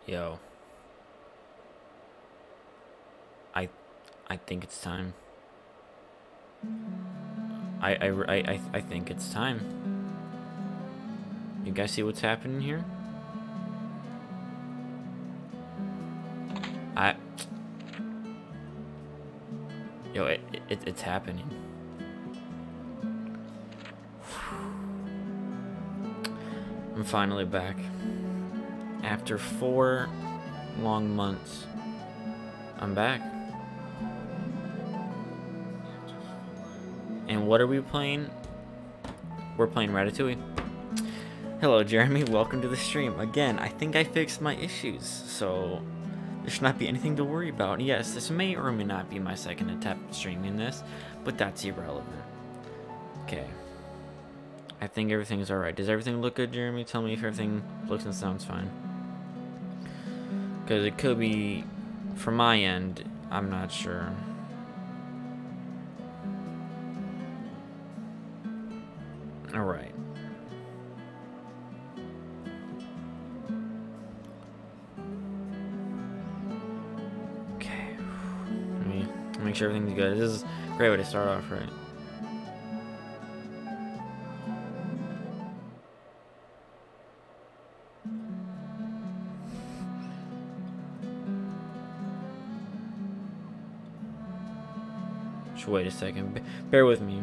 Yo, I I think it's time. I think it's time. You guys see what's happening here? I Yo, it's happening. I'm finally back. After 4 long months, I'm back. And what are we playing? We're playing Ratatouille. Hello, Jeremy. Welcome to the stream. Again, I think I fixed my issues, so there should not be anything to worry about. Yes, this may or may not be my second attempt at streaming this, but that's irrelevant. Okay. I think everything's alright. Does everything look good, Jeremy? Tell me if everything looks and sounds fine. Because it could be, from my end, I'm not sure. Alright. Okay. Let me make sure everything's good. This is a great way to start off, right? Just wait a second. Bear with me.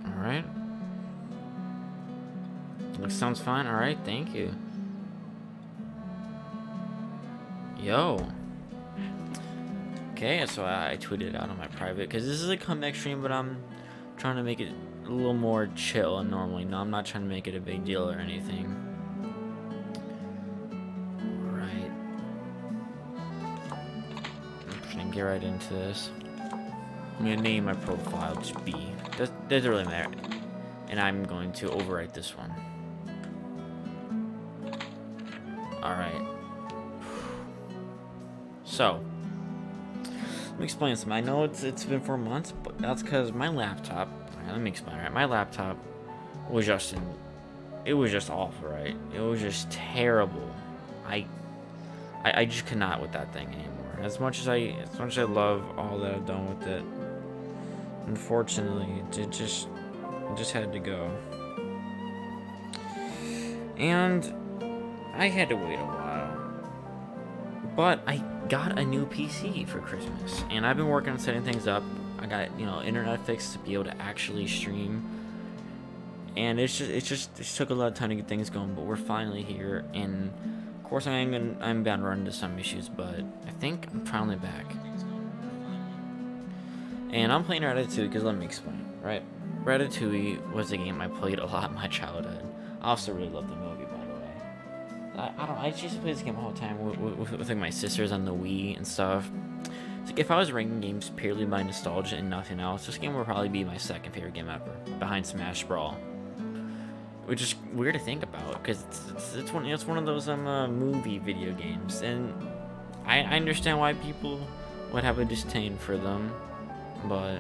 Alright. Sounds fine. Alright, thank you. Yo. Okay, so I tweeted out on my private because this is a comeback stream, but I'm trying to make it a little more chill than normally. No, I'm not trying to make it a big deal or anything. Right. I'm just gonna get right into this. I'm gonna name my profile just B. Doesn't really matter. And I'm going to overwrite this one. Alright. So, let me explain something. I know it's been 4 months, but that's because my laptop. Right, let me explain. Right, my laptop was just it was just awful. Right, it was just terrible. I just could not with that thing anymore. As much as I love all that I've done with it, unfortunately, it just had to go. And I had to wait a while, but I got a new PC for Christmas, and I've been working on setting things up. I got, internet fixed to be able to actually stream, and it just took a lot of time to get things going, but we're finally here. And of course I'm bound to run into some issues, but I think I'm finally back. And I'm playing Ratatouille because, let me explain. Right, Ratatouille was a game I played a lot in my childhood. I also really love the movie, by the way. I just used to play this game all the time with like my sisters on the Wii and stuff. It's like, if I was ranking games purely by nostalgia and nothing else, this game would probably be my second favorite game ever, behind Smash Brawl. Which is weird to think about, because it's one of those movie video games, and I understand why people would have a disdain for them, but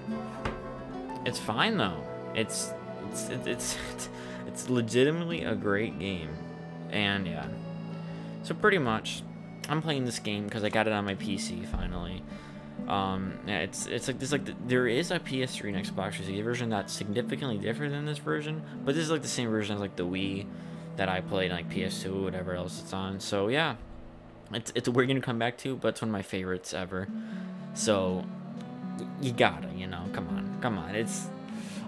it's fine though. It's legitimately a great game, and yeah. So pretty much, I'm playing this game because I got it on my PC finally. Yeah, it's there is a PS3 and Xbox 360 version that's significantly different than this version, but this is like the same version as like the Wii that I played, like PS2 or whatever else it's on. So yeah, it's a weird game to come back to, but it's one of my favorites ever. So you gotta, come on. It's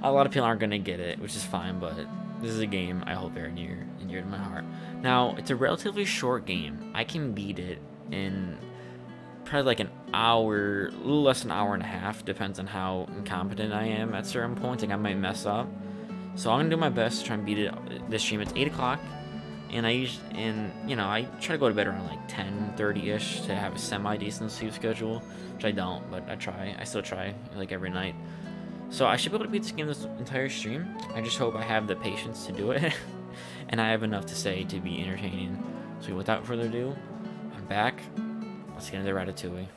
a lot of people aren't gonna get it, which is fine, but this is a game I hold very near and dear to my heart. Now, it's a relatively short game. I can beat it in probably like an hour, a little less than an hour and a half, depends on how incompetent I am at certain points. Like, I might mess up. So I'm gonna do my best to try and beat it this stream. It's 8 o'clock, and I try to go to bed around like 10:30ish to have a semi-decent sleep schedule, which I don't, but I still try, like every night. So I should be able to beat this game this entire stream. I just hope I have the patience to do it. And I have enough to say to be entertaining. So without further ado, I'm back. Let's get into Ratatouille.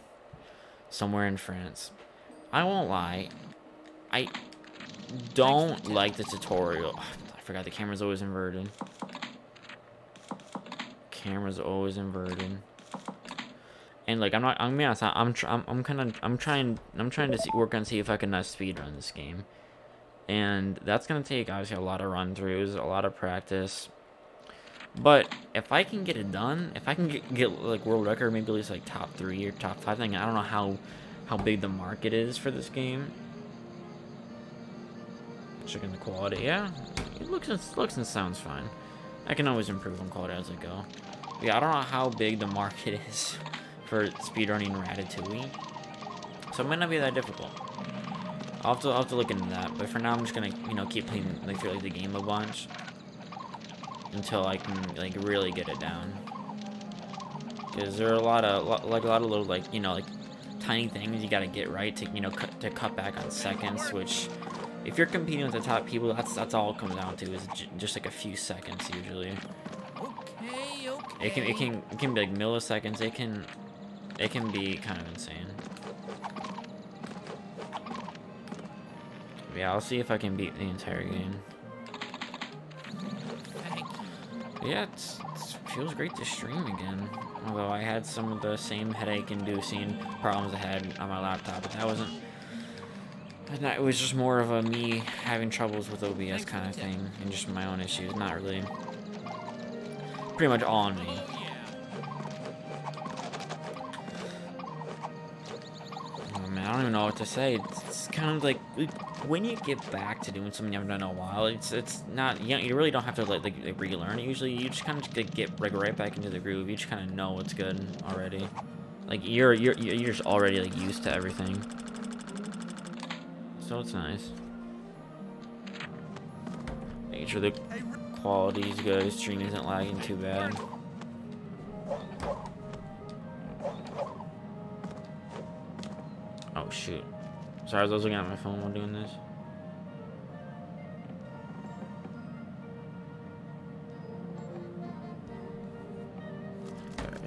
Somewhere in France. I won't lie. I don't like the tutorial. I forgot the camera's always inverted. Camera's always inverted. And like I'm gonna be honest, I'm trying to work on see if I can speedrun this game. And that's gonna take obviously a lot of run-throughs, a lot of practice. But if I can get it done, if I can get like world record, maybe at least like top 3 or top 5 thing, I don't know how big the market is for this game. Checking the quality, yeah, it looks and sounds fine. I can always improve on quality as I go. But yeah, I don't know how big the market is for speedrunning Ratatouille, so it might not be that difficult. I'll have to look into that. But for now, I'm just gonna keep playing like through like the game a bunch until I can like really get it down. Because there are a lot of little like tiny things you gotta get right to cut back on seconds, which if you're competing with the top people, that's all it comes down to, is just like a few seconds usually. Okay. It can be like milliseconds. It can be kind of insane. Yeah, I'll see if I can beat the entire game. Yeah, it feels great to stream again. Although I had some of the same headache-inducing problems I had on my laptop, but that wasn't. It was just more of a me having troubles with OBS kind of thing, and just my own issues. Not really. Pretty much all on me. Oh man, I don't even know what to say. It's kind of like when you get back to doing something you haven't done in a while, it's not, you really don't have to like relearn it. Usually you just kind of just get right back into the groove. You just kind of know what's good already. Like you're just already like used to everything. So it's nice. Making sure the quality's good, stream isn't lagging too bad. Oh shoot. Sorry, I was looking at my phone while doing this.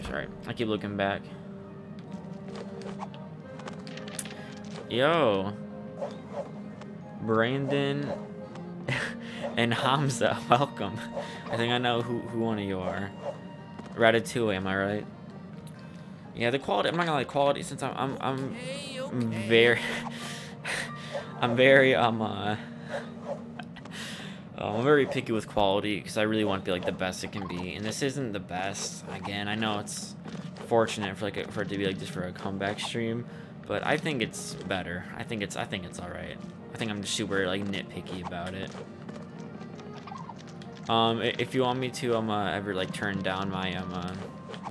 Sorry, I keep looking back. Yo, Brandon and Hamza, welcome. I think I know who one of you are. Ratatouille, am I right? Yeah, the quality. I'm not gonna lie, quality. Since I'm very, I'm very picky with quality because I really want to be like the best it can be, and this isn't the best. Again, I know it's fortunate for for it to be like just for a comeback stream, but I think it's better. I think it's all right. I think I'm just super like nitpicky about it. If you want me to ever like turn down my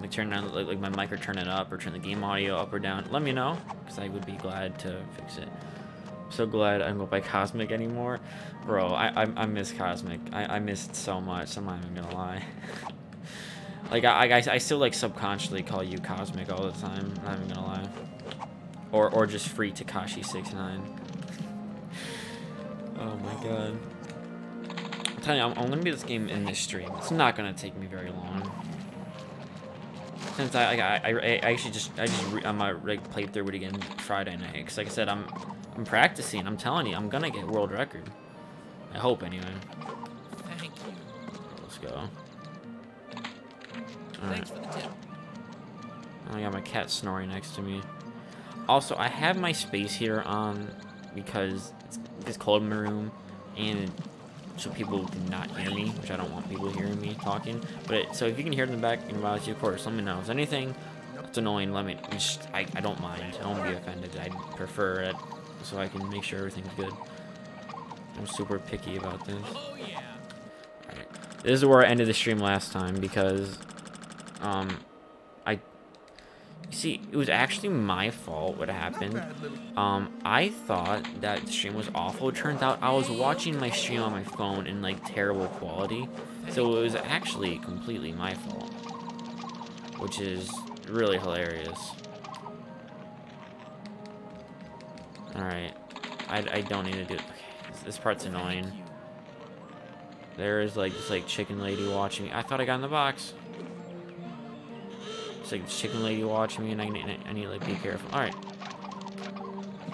like turn down like my mic or turn it up or turn the game audio up or down, let me know because I would be glad to fix it. So glad I don't go by Cosmic anymore, bro. I miss Cosmic. I miss it so much. I'm not even gonna lie. Like I still like subconsciously call you Cosmic all the time. I'm not even gonna lie. Or just free Takashi69. Oh my god. I'm telling you, I'm gonna beat this game in this stream. It's not gonna take me very long. Since I actually just like played through it again Friday night. Because like I said, I'm practicing. I'm telling you, I'm gonna get world record. I hope anyway. Thank you. Let's go. Alright. I got my cat snoring next to me. Also, I have my space heater on because it's cold in my room, and so people do not hear me, which I don't want people hearing me talking. But so if you can hear it in the back in reality, of course, let me know. If there's anything that's annoying, let me. I don't mind. I won't be offended. I prefer it so I can make sure everything's good. I'm super picky about this. Alright. This is where I ended the stream last time because you see, it was actually my fault what happened. I thought that the stream was awful. It turns out I was watching my stream on my phone in like terrible quality. So it was actually completely my fault, which is really hilarious. Alright. I don't need to do it. Okay, this part's annoying. Thank you. There is like this like chicken lady watching me. I thought I got in the box. It's like this chicken lady watching me, and I need to like be careful. All right.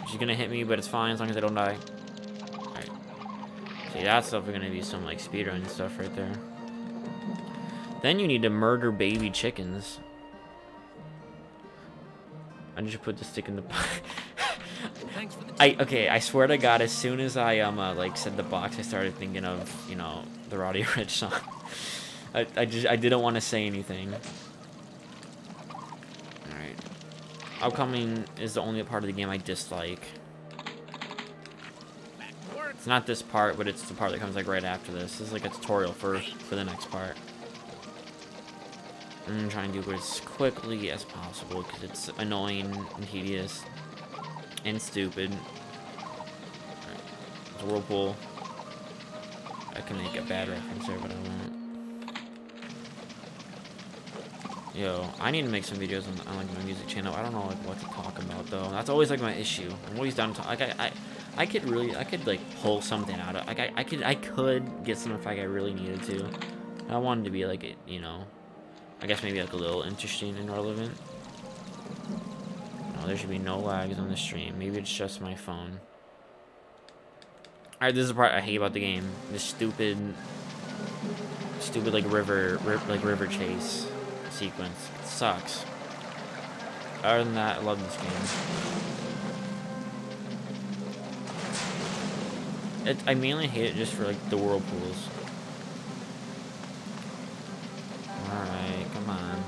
She's gonna hit me, but it's fine as long as I don't die. All right. See, that's definitely gonna be some like speedrun stuff right there. Then you need to murder baby chickens. I just put the stick in the box. Thanks for the Okay, I swear to God, as soon as I like said the box, I started thinking of, you know, the Roddy Ricch song. I didn't want to say anything. Alright. Upcoming is the only part of the game I dislike. It's not this part, but it's the part that comes like right after this. This is like a tutorial for the next part. I'm gonna try and do it as quickly as possible because it's annoying and tedious and stupid. Alright, it's a whirlpool. I can make a bad reference there, but I won't. Yo, I need to make some videos on like my music channel. I don't know like what to talk about though. That's always like my issue. I'm always down to like I could like pull something out of like I could get some if like I really needed to. I wanted to be like it, you know. I guess maybe like a little interesting and relevant. No, there should be no lags on the stream. Maybe it's just my phone. Alright, this is the part I hate about the game. This stupid like river chase sequence. It sucks. Other than that, I love this game. I mainly hate it just for like the whirlpools. Alright, come on.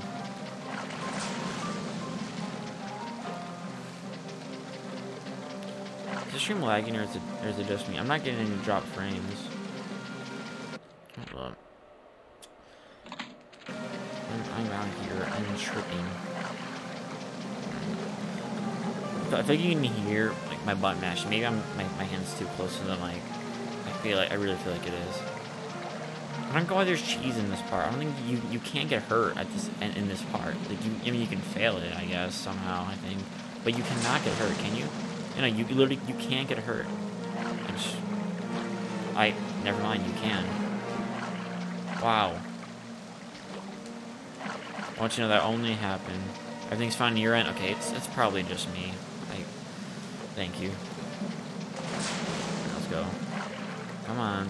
Is the stream lagging or is it just me? I'm not getting any drop frames. Hold up. I'm out here. I'm tripping. I feel like you can hear like my butt mashing. Maybe my hand's too close to the mic. I really feel like it is. I don't know why there's cheese in this part. I don't think you can't get hurt at this in this part. Like I mean you can fail it, I guess somehow I think, but you cannot get hurt, can you? You know, you literally can't get hurt. Never mind, you can. Wow. I want you to know that only happened. Everything's fine on your end. Okay, it's probably just me. Thank you. Let's go. Come on.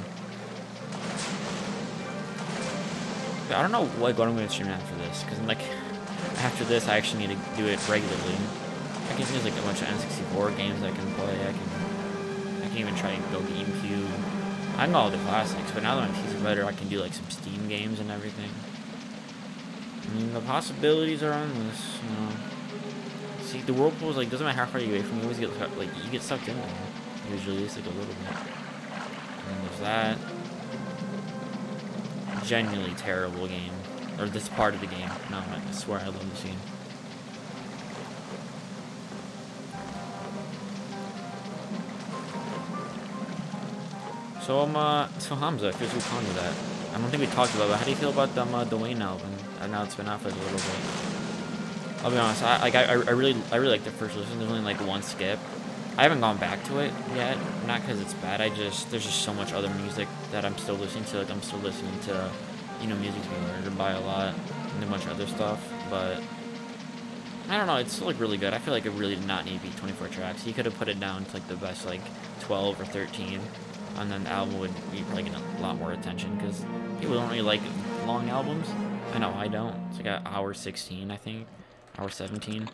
I don't know what I'm going to stream after this, because like after this I actually need to do it regularly. I can use like a bunch of N64 games I can play. I can even try and go GameCube. I know all the classics, but now that my PC's better, I can do like some Steam games and everything. I mean, the possibilities are endless. You know. See, the whirlpools like doesn't matter how far you away from you, always get like you get sucked in there. Usually, it's like a little bit. And then there's that. Genuinely terrible game, or this part of the game. No, I swear I love this game. So so Hamza, if you're calling you that, I don't think we talked about it, but how do you feel about the Wayne album? I know it's been out for like a little bit. I'll be honest, I really like the first listen. There's only like one skip. I haven't gone back to it yet, not because it's bad. There's just so much other music that I'm still listening to. Like I'm still listening to, you know, music's being learned to buy a lot and a bunch of other stuff. But I don't know, it's still like really good. I feel like it really did not need to be 24 tracks. He could have put it down to like the best like 12 or 13, and then the album would be probably getting a lot more attention because people don't really like long albums. I know I don't. It's like an hour 16, I think, hour 17.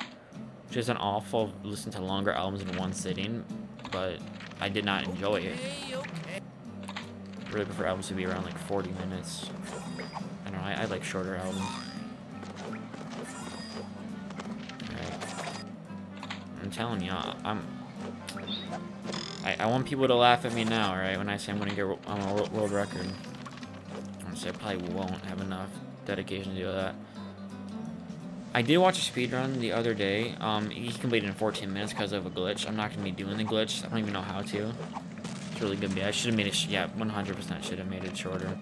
Which isn't awful. Listen to longer albums in one sitting, but I did not enjoy it. okay. Really prefer albums to be around like 40 minutes. I don't know, I like shorter albums. Alright. I'm telling you, I want people to laugh at me now, alright? When I say I'm gonna get a world record. Honestly, I probably won't have enough dedication to do that. I did watch a speedrun the other day. He completed in 14 minutes because of a glitch. I'm not going to be doing the glitch. I don't even know how to. It's really good. I should have made it, yeah, 100% should have made it shorter.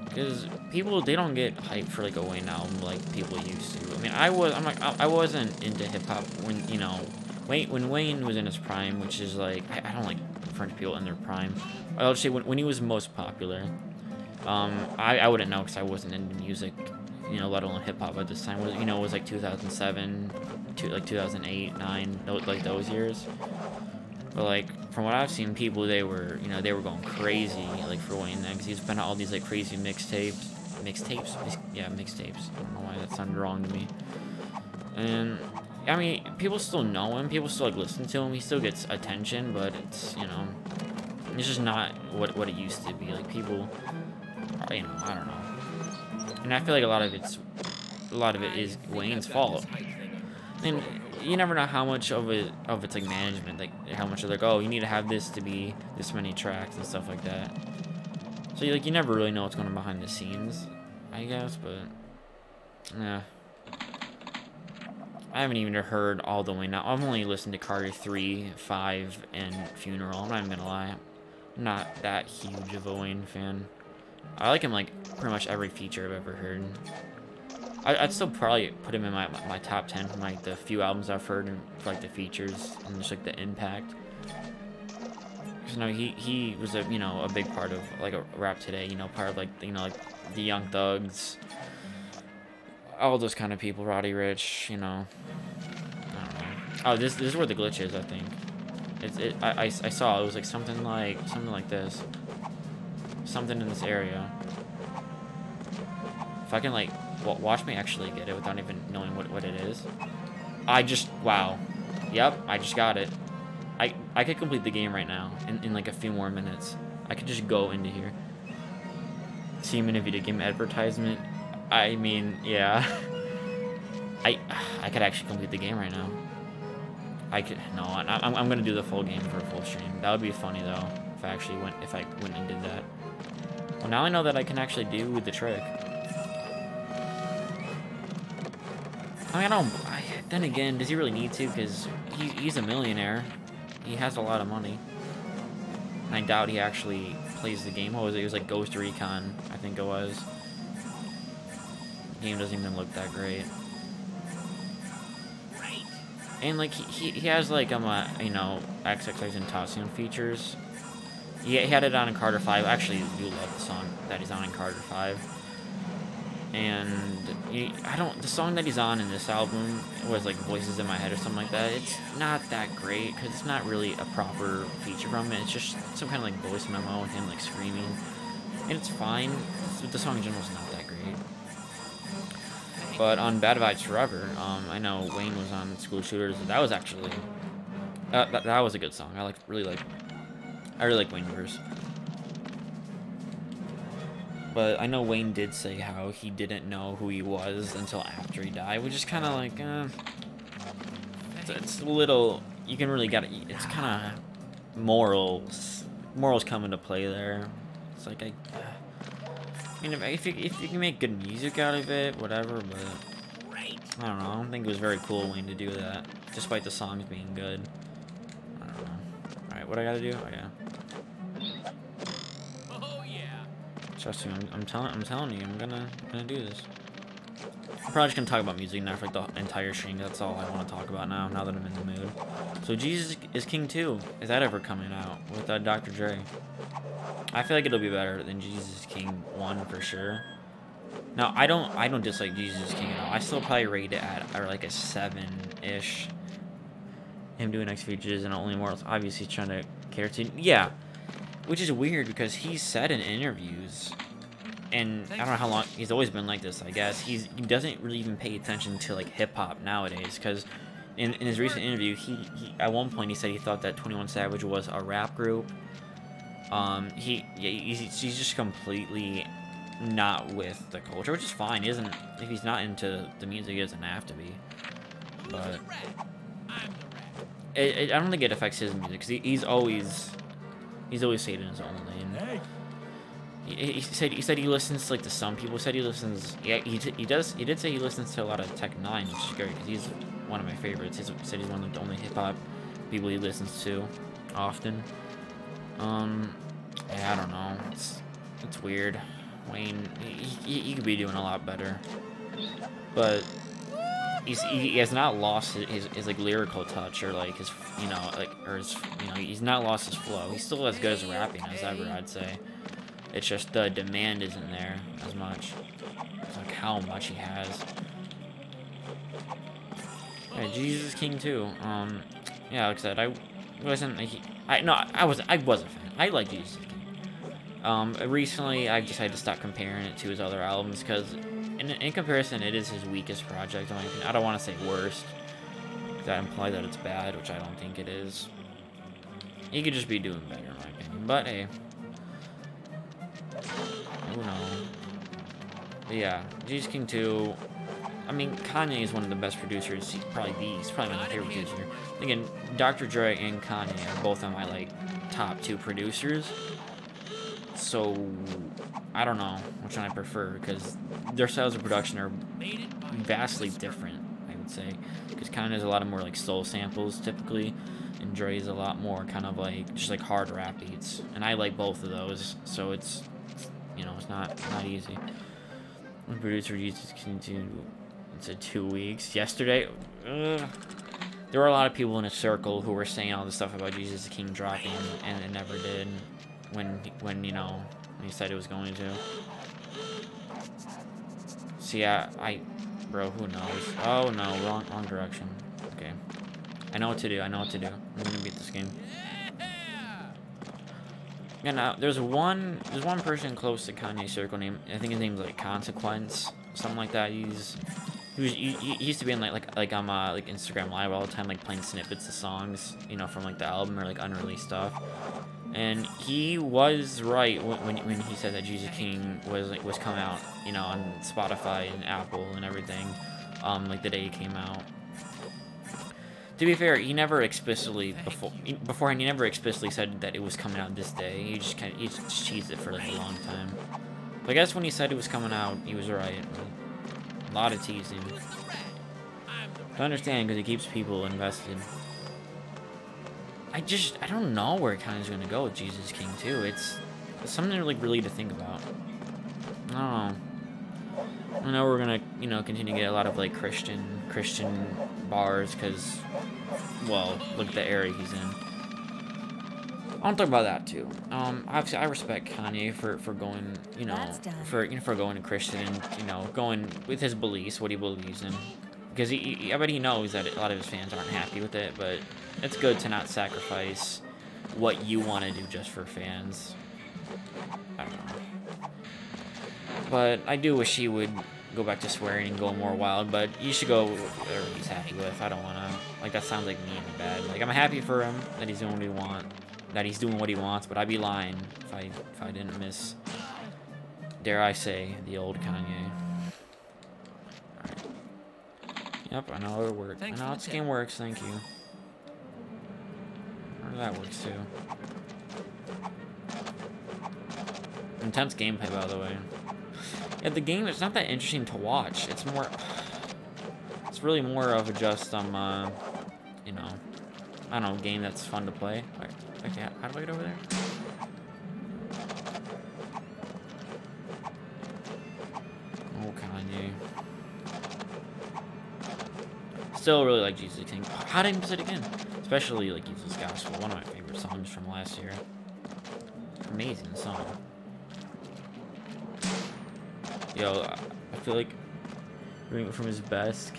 Because people, they don't get hyped for like a Wayne album like people used to. I mean, I wasn't into hip-hop when, you know, When Wayne was in his prime, which is like, I don't like French people in their prime. I'll just say when he was most popular. I wouldn't know because I wasn't into music, you know, let alone hip hop at this time. You know, it was like 2007 to like 2008, 9, like those years. But like from what I've seen, people they were going crazy like for Wayne then, because he's been out all these like crazy mixtapes. Yeah, mixtapes. I don't know why that sounded wrong to me. And I mean, people still know him. People still like listen to him. He still gets attention, but it's, you know, it's just not what it used to be. Like people, you know, I don't know. And I feel like a lot of it is Wayne's fault. And you never know how much of it's like management, like how much they're like, oh, you need to have this to be this many tracks and stuff like that. So you never really know what's going on behind the scenes, I guess. But yeah, I haven't even heard all the way now. I've only listened to Carter 3, 5, and Funeral. I'm not even gonna lie, I'm not that huge of a Wayne fan. I like him like pretty much every feature I've ever heard. I'd still probably put him in my top 10 from like the few albums I've heard and for like the features and just like the impact. Cause, you know, he was a big part of like a rap today. You know, part of like like the Young Thugs, all those kind of people. Roddy Ricch, you know. I don't know. Oh, this is where the glitch is. I think I saw it was like something like this. Something in this area. If I can like watch me actually get it without even knowing what it is. Wow. Yep, I just got it. I could complete the game right now in like a few more minutes. I could just go into here. See him in a video game advertisement. I mean, yeah. I could actually complete the game right now. I'm gonna do the full game for a full stream. That would be funny though, if I went and did that. Well, now I know that I can actually do the trick. I mean, then again, does he really need to? Because he's a millionaire. He has a lot of money. And I doubt he actually plays the game. What was it? It was like Ghost Recon, I think it was. The game doesn't even look that great. And like he has like XXX Tentacion features. He had it on in Carter 5. Actually, you love the song that he's on in Carter 5. And the song that he's on in this album was like Voices in My Head or something like that. It's not that great because it's not really a proper feature from it. It's just some kind of like voice memo with him like screaming, and it's fine. The song in general is not that great. But on Bad Vibes Forever, I know Wayne was on School Shooters. That was actually that was a good song. I really like Wayne verse. But I know Wayne did say how he didn't know who he was until after he died, which is kind of like, it's a little, you can really it's kind of morals come into play there. It's like, I mean, if you can make good music out of it, whatever, but I don't know, I don't think it was very cool of Wayne to do that, despite the songs being good. I don't know. Alright, what I gotta do? Oh, yeah. Trust me, I'm telling you, I'm gonna do this. I'm probably just gonna talk about music now for like the entire stream. That's all I want to talk about now that I'm in the mood. So Jesus is King 2. Is that ever coming out with Dr. Dre? I feel like it'll be better than Jesus is King 1 for sure. Now I don't dislike Jesus is King at all. I still probably rate it at like a 7-ish. Him doing X features and Only Immortals. Obviously he's trying to cater to, yeah. Which is weird because he's said in interviews, and I don't know how long, he's always been like this, I guess. He doesn't really even pay attention to like hip hop nowadays, because in his recent interview, he at one point he said he thought that 21 Savage was a rap group. He's just completely not with the culture, which is fine. He doesn't, if he's not into the music, he doesn't have to be. But I don't think it affects his music, because he's always stayed in his own lane. He said he listens to like some people. Said he listens. Yeah, he did say he listens to a lot of Tech 9, which is great because he's one of my favorites. He said he's one of the only hip hop people he listens to often. Yeah, I don't know. It's weird. Wayne, he could be doing a lot better. But he has not lost his like lyrical touch or like his like or his he's not lost his flow. He's still as good as rapping as ever, I'd say. It's just the demand isn't there as much. It's like how much he has. Yeah, Jesus King 2. Yeah, like I said, I wasn't I was a fan. I like Jesus King. Recently I decided to stop comparing it to his other albums because in comparison it is his weakest project. I don't want to say worst. That implies that it's bad, which I don't think it is. He could just be doing better in my opinion. But hey. Who knows? But yeah, Jesus King 2. I mean, Kanye is one of the best producers. He's probably my favorite producer. Again, Dr. Dre and Kanye are both on my like top 2 producers. So I don't know which one I prefer because their styles of production are vastly different. I would say because Kanye has a lot of more like soul samples typically, and Dre is a lot more kind of like just like hard rap beats. And I like both of those, so it's it's not easy. The producer uses continue. It said 2 weeks. Yesterday, there were a lot of people in a circle who were saying all this stuff about Jesus the King dropping, and it never did. When he said it was going to. See, bro, who knows? Oh no, wrong direction. Okay, I know what to do. I'm gonna beat this game. Yeah, now there's one person close to Kanye's circle name. I think his name's like Consequence, something like that. He used to be in like Instagram Live all the time, like playing snippets of songs, from like the album or like unreleased stuff. And he was right when he said that Jesus King was coming out, on Spotify and Apple and everything, like the day he came out. To be fair, he never explicitly beforehand. He never explicitly said that it was coming out this day. He just teased it for like a long time. But I guess when he said it was coming out, he was right. A lot of teasing. I understand because it keeps people invested. I don't know where Kanye's gonna go with Jesus King 2. It's something really to think about. I don't know. I know we're gonna continue to get a lot of like Christian bars because, well, look at the area he's in. I want to talk about that too. Obviously I respect Kanye for going for going to Christian and going with his beliefs, what he believes in, because I bet he knows that a lot of his fans aren't happy with it, but it's good to not sacrifice what you want to do just for fans. I don't know. But I do wish he would go back to swearing and go more wild, but you should go whatever he's happy with. I don't want to, like, that sounds like mean and bad. Like, I'm happy for him that he's doing what he wants, but I'd be lying if I didn't miss, dare I say, the old Kanye. Alright. Yep, I know it worked. I know how this game works, thank you. Or that works too. Intense gameplay, by the way. Yeah, the game, it's not that interesting to watch. It's really more of a just, I don't know, game that's fun to play. Okay, how do I get over there? Oh, Kanye. Still really like Jesus King. How did I miss it again? Especially like Jesus Gospel, one of my favorite songs from last year. Amazing song. Yo, I feel like doing it from his best.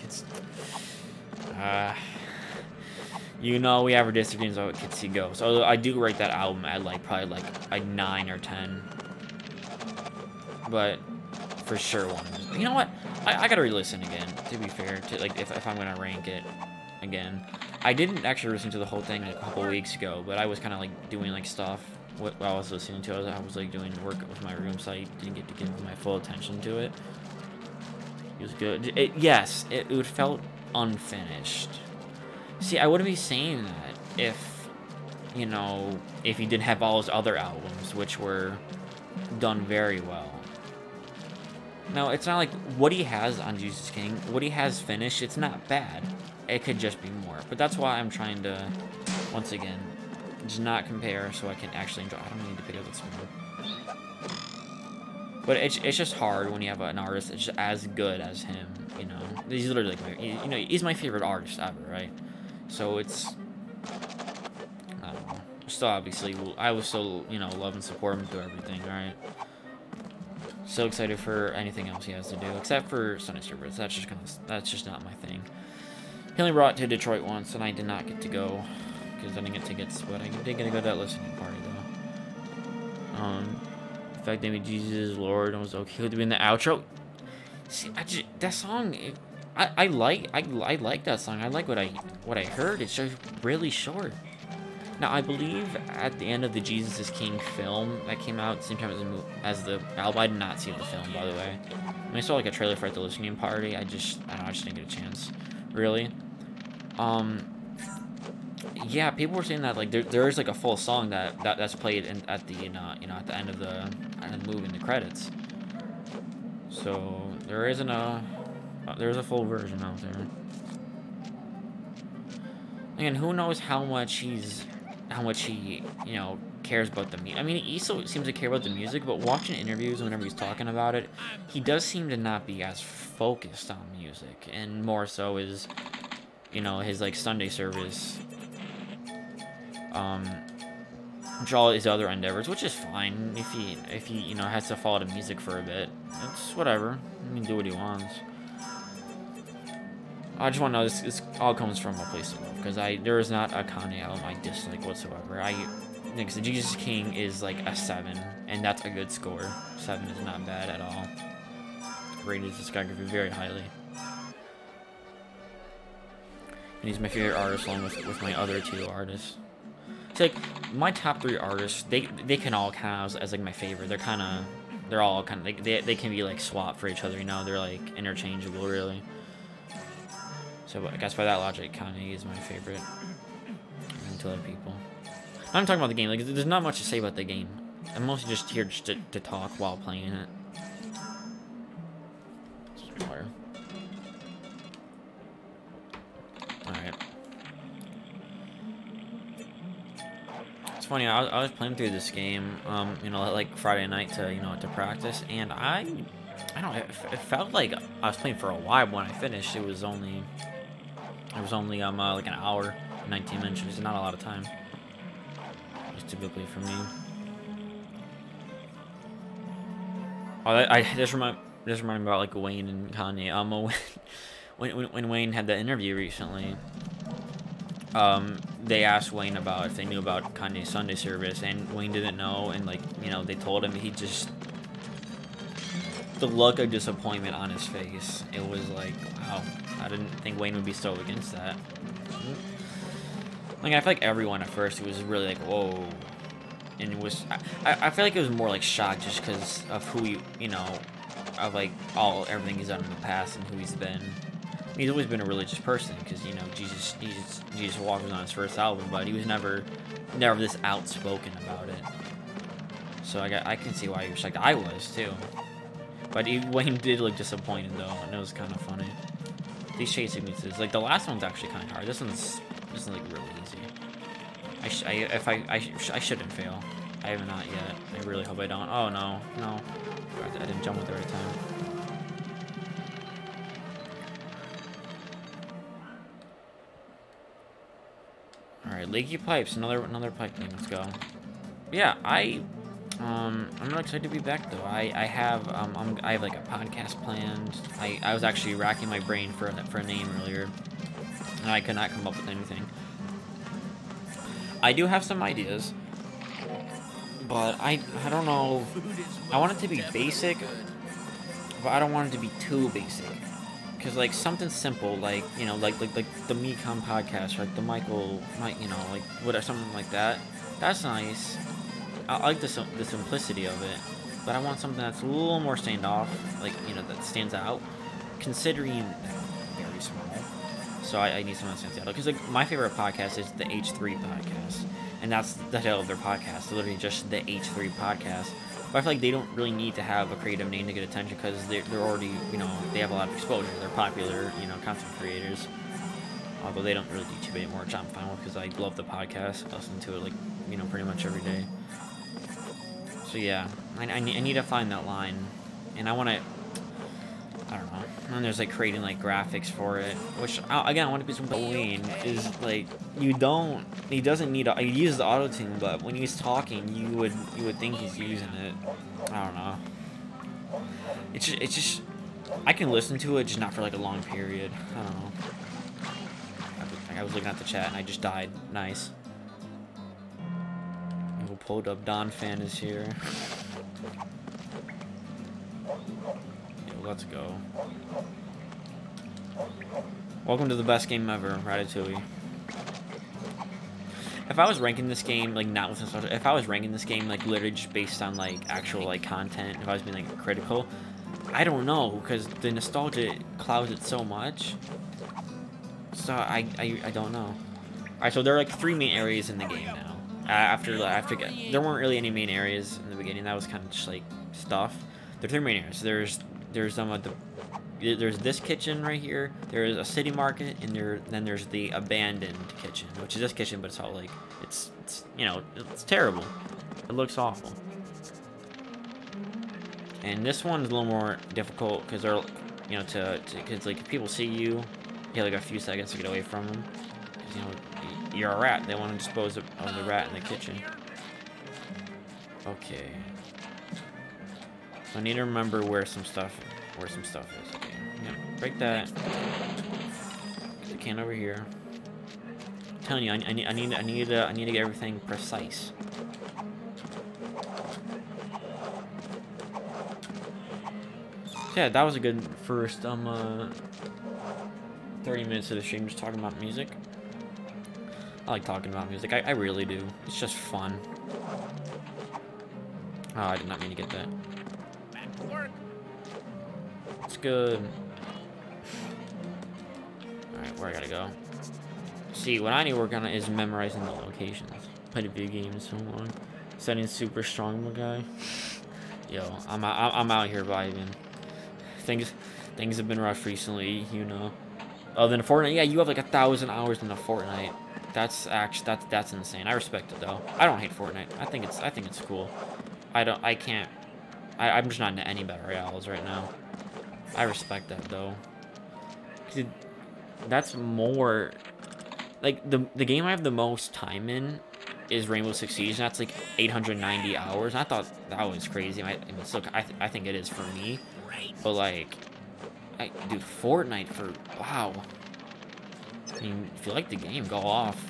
We have our disagreements about Kids See Ghosts. Although I do rate that album at probably a 9 or 10. But for sure one. You know what? I gotta re-listen again. To be fair, if I'm gonna rank it again. I didn't actually listen to the whole thing a couple weeks ago, but I was kind of doing stuff while I was listening to it. I was doing work with my room, so I didn't get to give my full attention to it. It was good. It felt unfinished. See, I wouldn't be saying that if he didn't have all his other albums, which were done very well. Now, it's not like what he has on Jesus King, what he has finished, it's not bad. It could just be more. But that's why I'm trying to, once again, just not compare so I can actually enjoy. I don't need to pick up this one. But it's just hard when you have an artist that's just as good as him, you know. He's literally like, he's my favorite artist ever, right? So it's, I don't know. Still, obviously, I will still, love and support him through everything, right? So excited for anything else he has to do, except for Sunday Service. That's just not my thing. He only brought it to Detroit once, and I did not get to go because I didn't get tickets, but I did get to go to that listening party though. The fact that Jesus is Lord and was okay with doing the outro. See, that song, I like that song. I like what I heard. It's just really short. Now, I believe at the end of the Jesus is King film that came out at the same time as the album. I did not see the film, by the way. When I saw like a trailer for the listening party, I don't know, I just didn't get a chance. Really. Yeah, people were saying that like there is like a full song that's played at the at the end of the movie in the credits. So there's a full version out there. Again, who knows how much he cares about the music. I mean, he still seems to care about the music, but watching interviews whenever he's talking about it, he does seem to not be as focused on music, and more so is, his like Sunday service, which all his other endeavors, which is fine if he has to follow the music for a bit. It's whatever. He can do what he wants. I just want to know this all comes from a place of love, because there is not a Kanye album I dislike whatsoever. I think the Jesus King is like a 7, and that's a good score. 7 is not bad at all. Rated his discography very highly. And he's my favorite artist along with my other 2 artists. It's like my top 3 artists, they can all count as like my favorite. They're all kind of they can be like swapped for each other, they're like interchangeable really. So I guess by that logic, Kanye is my favorite. And to other people. I'm talking about the game. Like, there's not much to say about the game. I'm mostly just here just to talk while playing it. Alright. It's funny, I was playing through this game, like Friday night to practice, and I don't know, it felt like I was playing for a while when I finished. It was only like an hour, 19 minutes, which is not a lot of time. Just typically for me. Oh, this reminded me about like Wayne and Kanye. When Wayne had the interview recently, they asked Wayne about if they knew about Kanye's Sunday service, and Wayne didn't know, and like they told him. He just, the look of disappointment on his face, it was like, wow, I didn't think Wayne would be so against that. Like, I feel like everyone at first, it was really like, whoa. And it was, I feel like it was more like shock just because of who of like everything he's done in the past and who he's been. He's always been a religious person because, Jesus Walk was on his first album, but he was never this outspoken about it. So I can see why he was shocked. I was too. But Wayne did look disappointed though, and it was kind of funny. These chase sequences, like the last one's actually kind of hard. This one's like really easy. I shouldn't fail. I have not yet. I really hope I don't. Oh no, I didn't jump at the right time. All right, Leaky Pipes, another pipe thing. Let's go. Yeah, I'm really excited to be back though. I have like a podcast planned. I was actually racking my brain for a name earlier, and I could not come up with anything. I do have some ideas, but I don't know. I want it to be basic, but I don't want it to be too basic. Cause like something simple, like like the MIKON podcast, or like the like whatever, something like that. That's nice. I like the simplicity of it, but I want something that's a little more standoff, like that stands out, considering that I'm very small. So I need something that stands out. Because like my favorite podcast is the H3 podcast, and that's the title of their podcast, literally just the H3 podcast. But I feel like they don't really need to have a creative name to get attention because they're already they have a lot of exposure. They're popular content creators. Although they don't really do too anymore, which I'm fine with because I love the podcast. I listen to it like pretty much every day. So yeah, I need to find that line, and I want to. I don't know. And there's like creating like graphics for it, which again I want to be some Halloween is like he doesn't need he uses the auto tune, but when he's talking you would think he's using it. I don't know. It's just I can listen to it, just not for like a long period. I don't know. I was looking at the chat and I just died. Nice. We'll pulled up. Don fan is here. Let's go. Welcome to the best game ever, Ratatouille. If I was ranking this game, like, not with nostalgia, if I was ranking this game, like, literally just based on, like, actual, like, content, if I was being, like, critical, I don't know, because the nostalgia clouds it so much. So, I don't know. Alright, so there are, like, 3 main areas in the game now. There weren't really any main areas in the beginning. That was kind of just, like, stuff. There are 3 main areas. There's some of there's this kitchen right here. There's a city market, and then there's the abandoned kitchen, which is this kitchen, but it's all like it's you know, it's terrible. It looks awful. And this one's a little more difficult because they're, you know, because like if people see you, you have like a few seconds to get away from them. Because, you know, you're a rat. They want to dispose of the rat in the kitchen. Okay. I need to remember where some stuff is. Okay, yeah, break that. Get the can over here. I'm telling you, I need to get everything precise. So yeah, that was a good first 30 minutes of the stream just talking about music. I like talking about music. I really do. It's just fun. Oh, I did not mean to get that. It's good. Alright, where I gotta go? See, what I need to work on is memorizing the locations. Played a video game so long. Setting super strong, my guy. Yo, I'm out here vibing. Things have been rough recently, you know. Oh, then Fortnite. Yeah, you have like 1,000 hours in the Fortnite. That's insane. I respect it though. I don't hate Fortnite. I think it's cool. I'm just not into any battle royales right now. I respect that though. That's more like the game I have the most time in is Rainbow Six Siege, and that's like 890 hours. And I thought that was crazy. I mean, still, I think it is for me, but like, dude, Fortnite for wow. I mean, if you like the game, go off.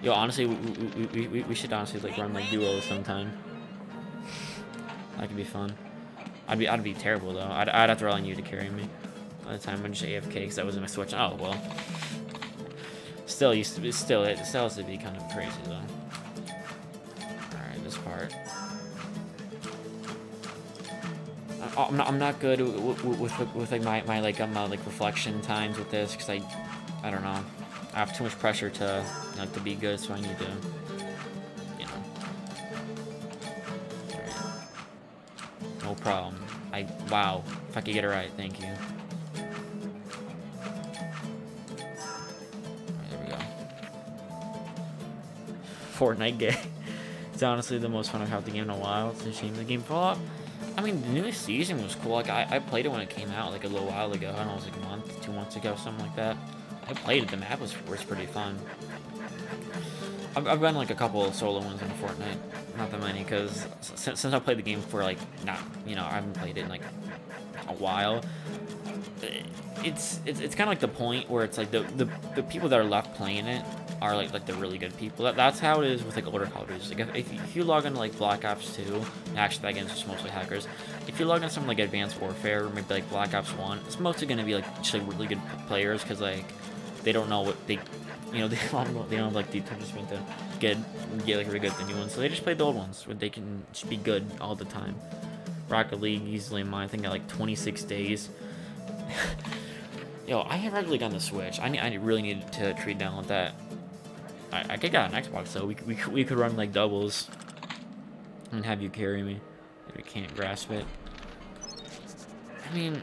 Yo, honestly, we should honestly like run like duos sometime. That could be fun. I'd be terrible though. I'd have to rely on you to carry me. By the time I'm just AFK because that wasn't my Switch. Oh well. Still has to be kind of crazy though. All right, this part. I'm not good with like my like reflection times with this because I don't know. I have too much pressure to like to be good, so I need to, you know. Right. No problem. Wow. If I could get it right, thank you. Right, there we go. Fortnite gay. It's honestly the most fun I've had the game in a while. It's a shame the game fell off. I mean, the newest season was cool. Like I played it when it came out, like a little while ago. I don't know, it was like a month, 2 months ago, something like that. I played it. The map was pretty fun. I've run like a couple of solo ones in Fortnite, not that many, because since I played the game for like not, you know, I haven't played it in like a while. It's kind of like the point where it's like the people that are left playing it are like the really good people. That's how it is with like older Call of Duty. Like if you log into like Black Ops 2, actually again it's just mostly hackers. If you log on something like Advanced Warfare or maybe like Black Ops 1, it's mostly gonna be like just like really good players because like they don't know what they, you know, they don't have like the attention to get like really good at the new ones. So they just play the old ones where they can just be good all the time. Rocket League easily mine. I think at like 26 days. Yo, I have Rocket League on the Switch. I really need to treat down with that. I could get an Xbox though. We could run like doubles and have you carry me if we can't grasp it. I mean,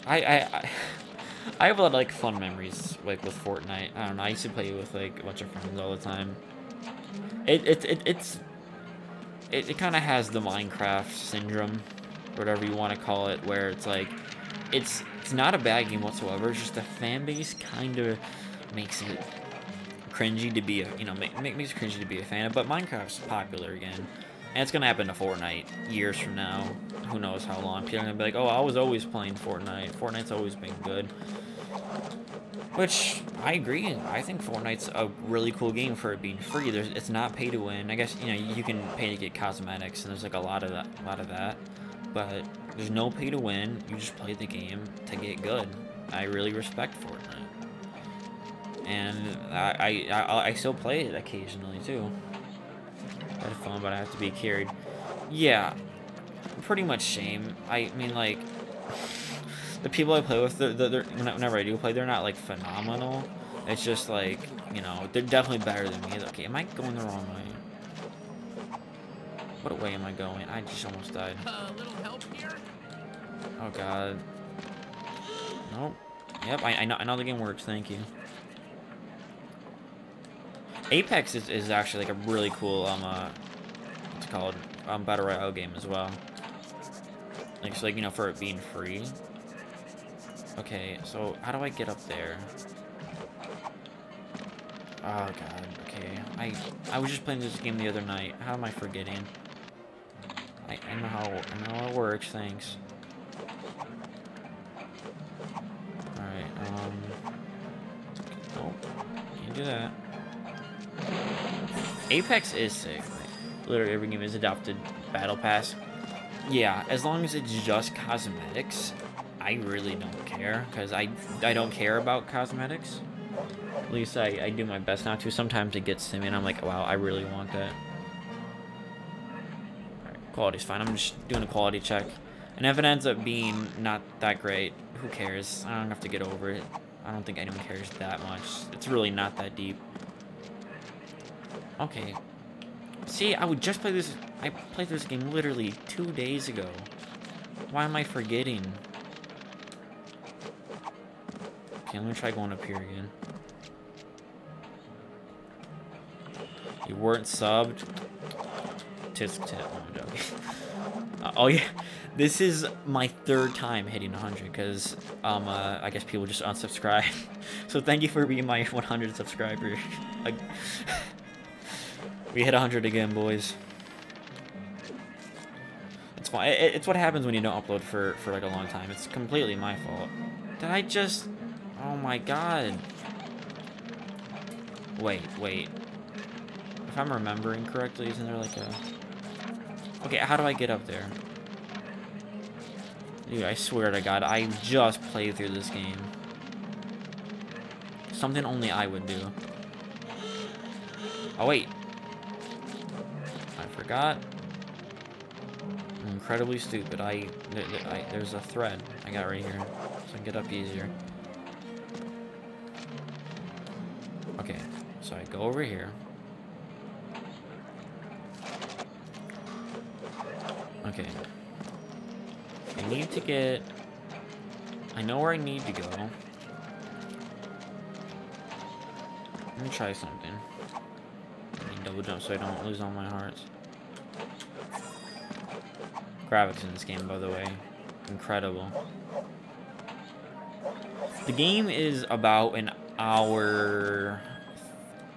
I have a lot of like fun memories like with Fortnite. I don't know. I used to play with like a bunch of friends all the time. It's it kind of has the Minecraft syndrome, whatever you want to call it, where it's like, it's not a bad game whatsoever. It's just the fan base kind of makes it cringy to be a, makes it cringy to be a fan. But Minecraft's popular again, and it's gonna happen to Fortnite years from now. Who knows how long? People are gonna be like, oh, I was always playing Fortnite. Fortnite's always been good. Which, I agree. I think Fortnite's a really cool game for it being free. It's not pay to win. I guess, you can pay to get cosmetics, and there's like a lot of that. But there's no pay to win. You just play the game to get good. I really respect Fortnite. And I still play it occasionally, too. I had fun, but I have to be carried. Yeah. Pretty much shame. I mean, like, the people I play with, whenever I do play, they're not, like, phenomenal. It's just, like, they're definitely better than me. Okay, am I going the wrong way? What way am I going? I just almost died. A little help here? Oh, God. Nope. Yep, I know the game works. Thank you. Apex is actually, like, a really cool, what's it called? Battle Royale game as well. Like, so, like, for it being free. Okay, so how do I get up there? Oh god, okay. I was just playing this game the other night. How am I forgetting? I know how it works, thanks. Alright, oh, can't do that. Apex is sick. Literally every game is adopted Battle Pass. Yeah, as long as it's just cosmetics, I really don't care, because I don't care about cosmetics. At least I do my best not to. Sometimes it gets to me and I'm like, wow, I really want that. Alright, quality's fine. I'm just doing a quality check. And if it ends up being not that great, who cares? I don't have to get over it. I don't think anyone cares that much. It's really not that deep. Okay. See, I would just play this. I played this game literally 2 days ago. Why am I forgetting? Okay, let me try going up here again. You weren't subbed. Tisk tit. Oh, I'm joking. Oh yeah, this is my 3rd time hitting 100 because I guess people just unsubscribe. So thank you for being my 100 subscriber. We hit 100 again, boys. It's fine. It's what happens when you don't upload for like a long time. It's completely my fault. Did I just... Oh my god. Wait. If I'm remembering correctly, isn't there like a... Okay, how do I get up there? Dude, I swear to god, I just played through this game. Something only I would do. Oh, wait. I forgot. I'm incredibly stupid. There's a thread I got right here, so I can get up easier. Okay, so I go over here. Okay. I need to get... I know where I need to go. Let me try something. I need double jump so I don't lose all my hearts. Graphics in this game, by the way. Incredible. The game is about an hour...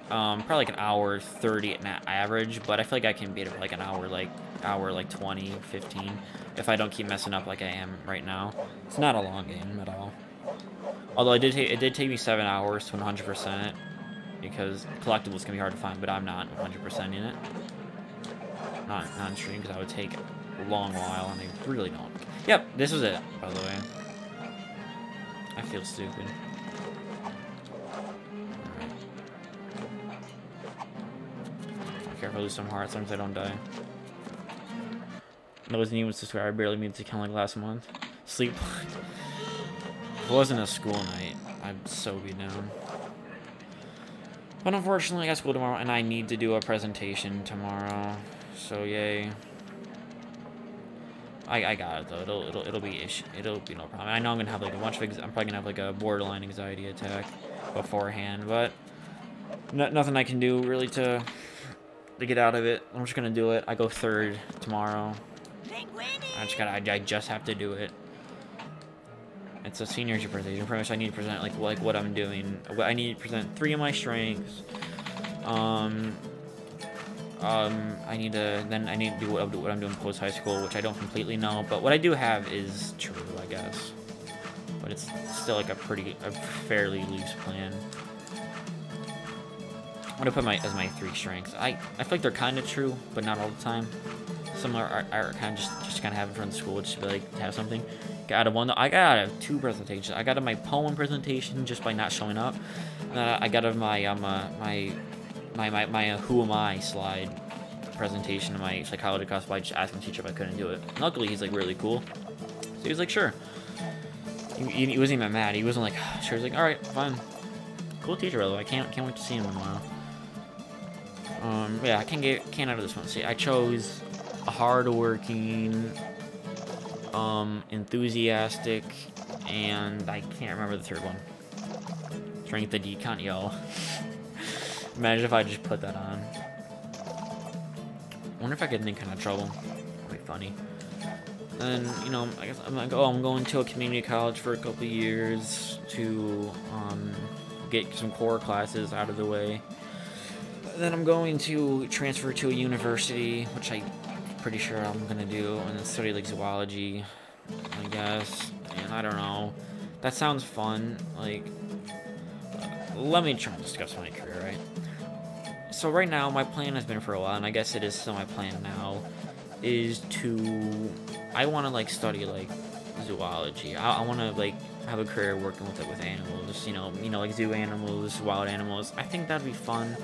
probably like an hour 30 at average, but I feel like I can beat it for like an hour, like 20, 15, if I don't keep messing up like I am right now. It's not a long game at all. Although it did take me 7 hours to 100%, because collectibles can be hard to find, but I'm not 100% in it. Not on stream, because that would take a long while, and I really don't. Yep, this was it, by the way. I feel stupid. Careful, lose some hearts, sometimes I don't die. I wasn't even subscribed. I barely made it to count like last month. Sleep. If it wasn't a school night, I'd so be down. But unfortunately, I got school tomorrow, and I need to do a presentation tomorrow. So yay. I got it though. It'll be no problem. I know I'm gonna have like a bunch of I'm probably gonna have like a borderline anxiety attack beforehand, but nothing I can do really to to get out of it. I'm just gonna do it. I go third tomorrow. I just have to do it. It's a senior presentation. Pretty much, I need to present like what I'm doing. I need to present 3 of my strengths. I need to do what I'm doing post high school, which I don't completely know, but what I do have is true, I guess. But it's still like a fairly loose plan. I'm gonna put as my 3 strengths. I feel like they're kind of true, but not all the time. Some are kind of just kind of have it from the school, just to be like to have something. I got out of 2 presentations. I got out of my poem presentation just by not showing up. And I got out of my who am I slide presentation in my psychology class by just asking the teacher if I couldn't do it. And luckily, he's like really cool, so he was like, sure. He wasn't even mad. He wasn't like, sure. He's like, all right, fine. Cool teacher, by the way. I can't wait to see him in a while. Yeah, I can't out of this one. See, I chose a hardworking, enthusiastic, and I can't remember the 3rd one. Strength of decon, yo. Imagine if I just put that on. I wonder if I get in any kind of trouble. That'd be funny. Then, you know, I guess I'm like, oh, I'm going to a community college for a couple years to get some core classes out of the way. Then I'm going to transfer to a university, which I'm pretty sure I'm gonna do, and then study like zoology, I guess. And I don't know. That sounds fun. Like, let me try and discuss my career, right? So right now, my plan has been for a while, and I guess it is still my plan now, is I want to like study like zoology. I want to like have a career working with animals, you know, like zoo animals, wild animals. I think that'd be fun.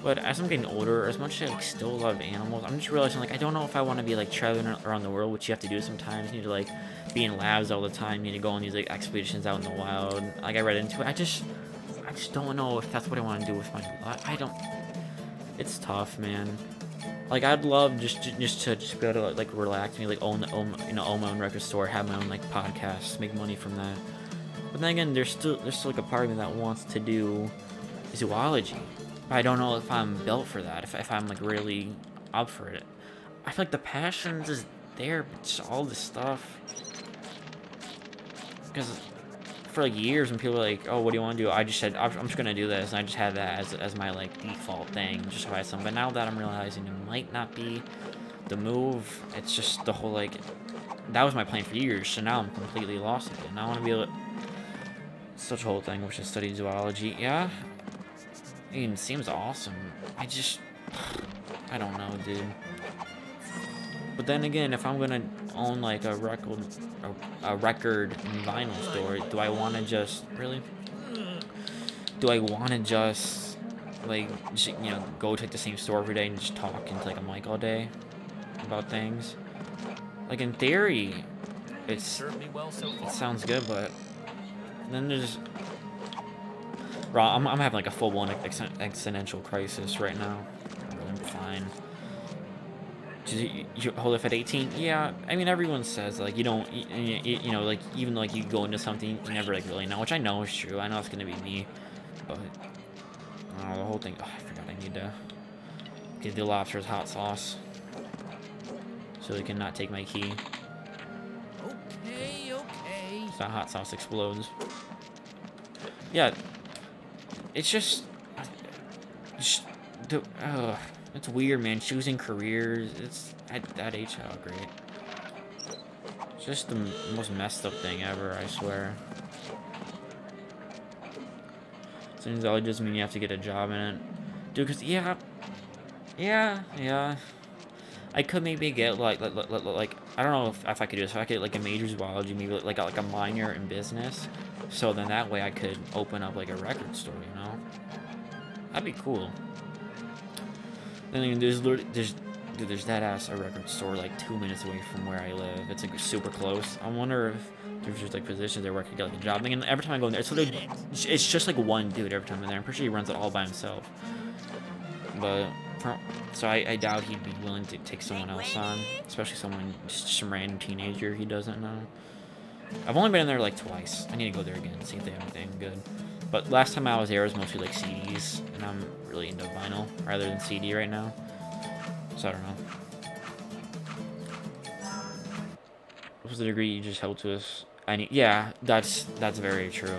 But as I'm getting older, as much as I like, still love animals, I'm just realizing like I don't know if I want to be like traveling around the world, which you have to do sometimes. You need to like be in labs all the time. You need to go on these like expeditions out in the wild. Like I read into it, I just don't know if that's what I want to do with my life. I don't. It's tough, man. Like I'd love just to be able to like relax, me like own my own record store, have my own like podcasts, make money from that. But then again, there's still like a part of me that wants to do zoology. But I don't know if I'm built for that. If I'm like really up for it. I feel like the passion is there, but just all this stuff. Because for like years when people were like, oh, what do you want to do? I just said, I'm just going to do this. And I just had that as my like default thing, just so I had some. But now that I'm realizing it might not be the move, it's just the whole like, that was my plan for years. So now I'm completely lost in it. And I want to be able to, such a whole thing, which is study zoology. Yeah. I mean, it seems awesome. I don't know, dude. But then again, if I'm gonna own like a record and vinyl store, do I want to just like go to like, the same store every day and just talk into like a mic all day about things? Like in theory, it sounds good, but then there's. Bro, I'm having like a full-blown existential crisis right now. I'm fine. You hold it at 18? Yeah, I mean everyone says like you don't, you know, like even like you go into something you never like really know, which I know is true. I know it's gonna be me, but the whole thing. Oh, I forgot I need to get the lobster's hot sauce so they cannot take my key. Okay. So that hot sauce explodes. Yeah. It's just it's weird, man. Choosing careers, it's at that age, how great. It's just the most messed up thing ever, I swear. Seems all it does mean you have to get a job in it, dude. Cause yeah. I could maybe get like I don't know if I could do this. If I could get like a major zoology, maybe like a minor in business. So then that way I could open up like a record store, you know? That'd be cool. Then I mean, there's that ass a record store like 2 minutes away from where I live. It's like super close. I wonder if there's just like positions there where I could get like a job. And every time I go in there, it's just like one dude every time I'm there. I'm pretty sure he runs it all by himself. But so I doubt he'd be willing to take someone else on, especially just some random teenager he doesn't know. I've only been in there like twice. I need to go there again, see if they have anything good. But last time I was there, it was mostly like CDs, and I'm really into vinyl rather than CD right now. So I don't know. What's the degree you just held to us? Yeah, that's very true.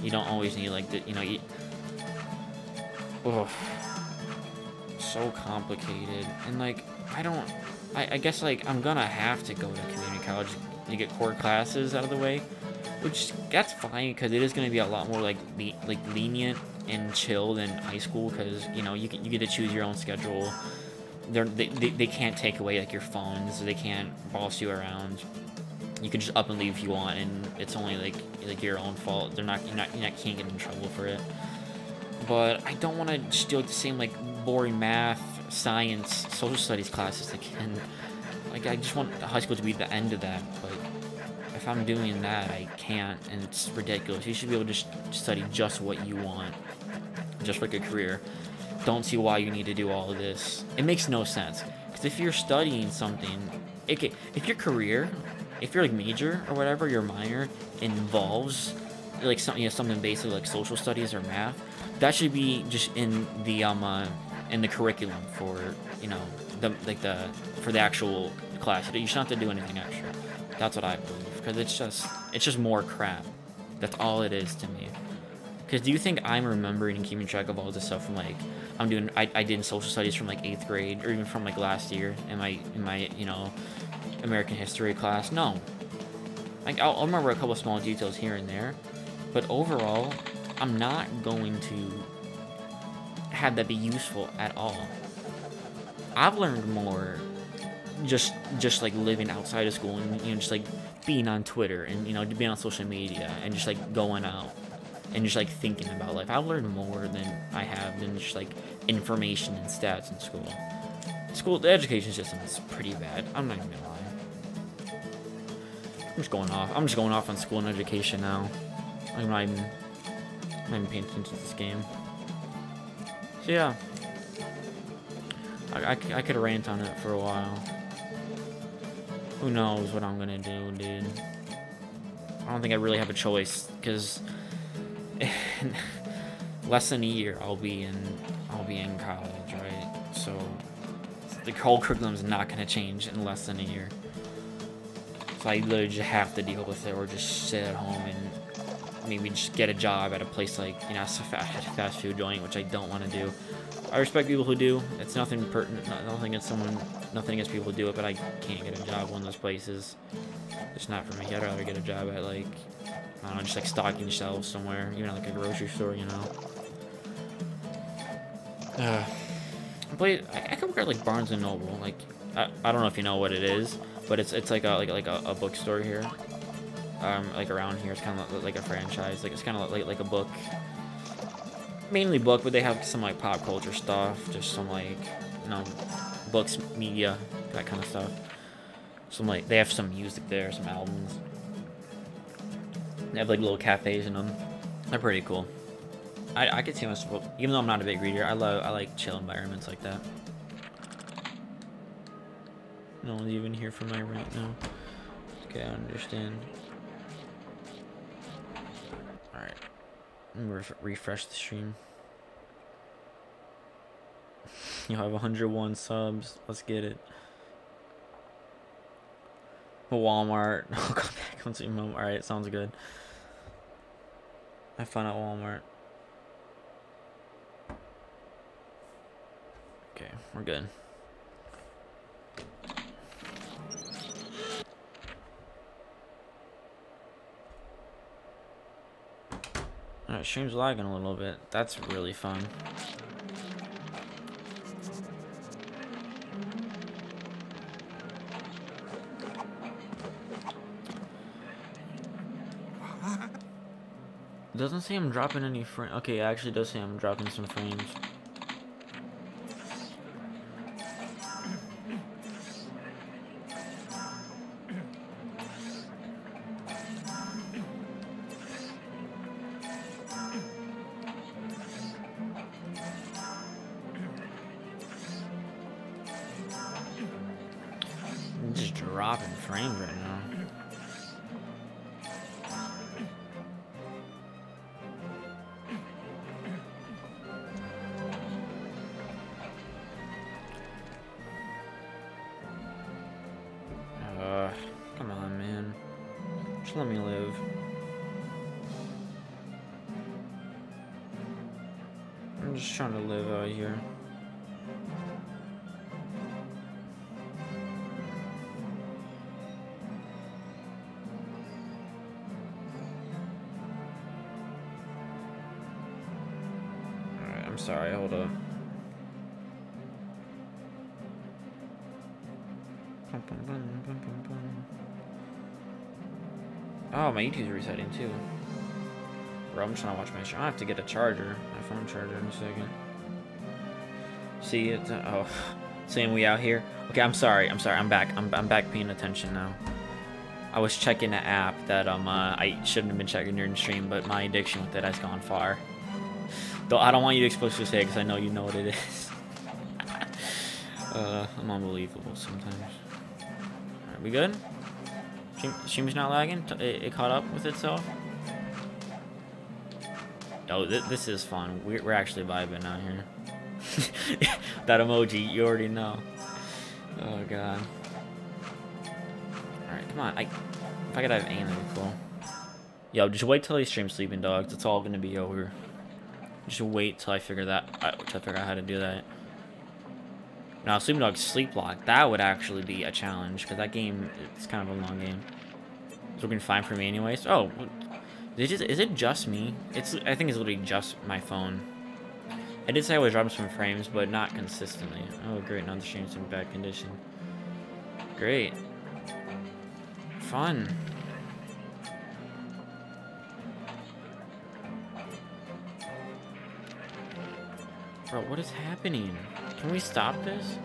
You don't always need like the, you know, ugh, so complicated. And like I guess like I'm gonna have to go to community college to get core classes out of the way, which that's fine because it is gonna be a lot more like lenient and chill than high school, because you know you get to choose your own schedule. They can't take away like your phones. They can't boss you around. You can just up and leave if you want, and it's only like your own fault. You can't get in trouble for it. But I don't want to just do like the same like boring math, science, social studies classes again. Like I just want high school to be the end of that. But if I'm doing that, I can't, and it's ridiculous. You should be able to just study just what you want, just like a career. Don't see why you need to do all of this. It makes no sense. Because if you're studying something, if your career, if your like major or whatever, your minor involves like something basic like social studies or math, that should be just in the curriculum for, you know, for the actual class. You shouldn't have to do anything extra. That's what I believe, because it's just more crap. That's all it is to me. Because do you think I'm remembering and keeping track of all this stuff from like I did social studies from like 8th grade, or even from like last year in my you know, American history class? No. Like I'll remember a couple small details here and there, but overall, I'm not going to have that be useful at all. I've learned more just like living outside of school, and you know, just like being on Twitter and, you know, being on social media and just like going out and just like thinking about life. I've learned more than I have than just like information and stats in school. The education system is pretty bad. I'm not even gonna lie. I'm just going off on school and education now. I'm not even paying attention to this game. So yeah, I could rant on it for a while. Who knows what I'm gonna do, dude? I don't think I really have a choice, because less than a year I'll be in college, right? So the whole curriculum's not gonna change in less than a year. So I literally just have to deal with it, or just sit at home and maybe just get a job at a place like, you know, a fast food joint, which I don't want to do. I respect people who do. It's nothing against people who do it, but I can't get a job at one of those places. It's not for me. I'd rather get a job at like, I don't know, just like stocking shelves somewhere, even like a grocery store, you know. But I could work at like Barnes and Noble. Like I don't know if you know what it is, but it's like a bookstore here. Like around here, it's kind of like a franchise. Like it's kind of like a book, mainly book, but they have some like pop culture stuff, just some like, you know, books, media, that kind of stuff. Some like, they have some music there, some albums. They have like little cafes in them. They're pretty cool. I could see myself, even though I'm not a big reader, I like chill environments like that. No one's even here for my rant now. Okay, I understand. Alright. I'm gonna refresh the stream. You have 101 subs. Let's get it. Walmart. I'll come back once you move. Alright, sounds good. Have fun at Walmart. Okay, we're good. Alright, stream's lagging a little bit. That's really fun. It doesn't say I'm dropping any frames. Okay, it actually does say I'm dropping some frames. I'm just dropping frames right now. Just let me live. I'm just trying to live out here. Alright, I'm sorry, hold up. Oh, my YouTube's resetting too. Bro, I'm just trying to watch my show. I have to get a charger, my phone charger in a second. See it? Oh, saying we out here. Okay, I'm sorry. I'm back. I'm back paying attention now. I was checking the app that I shouldn't have been checking during stream, but my addiction with it has gone far. Though I don't want you to explicitly say it because I know you know what it is. I'm unbelievable sometimes. Alright, we good? Stream's not lagging? It caught up with itself? Oh, this is fun. We're actually vibing out here. That emoji, you already know. Oh, God. Alright, come on. If I could have aim, that'd be cool. Yo, just wait till I stream Sleeping Dogs. It's all gonna be over. Just wait till I figure out how to do that. Now, Sleeping Dogs Sleep Lock, that would actually be a challenge, because that game, it's kind of a long game. It's working fine for me anyways. Oh, is it just me? I think it's literally just my phone. I did say I was dropping some frames, but not consistently. Oh, great, now the stream's in bad condition. Great. Fun. Bro, what is happening? Can we stop this?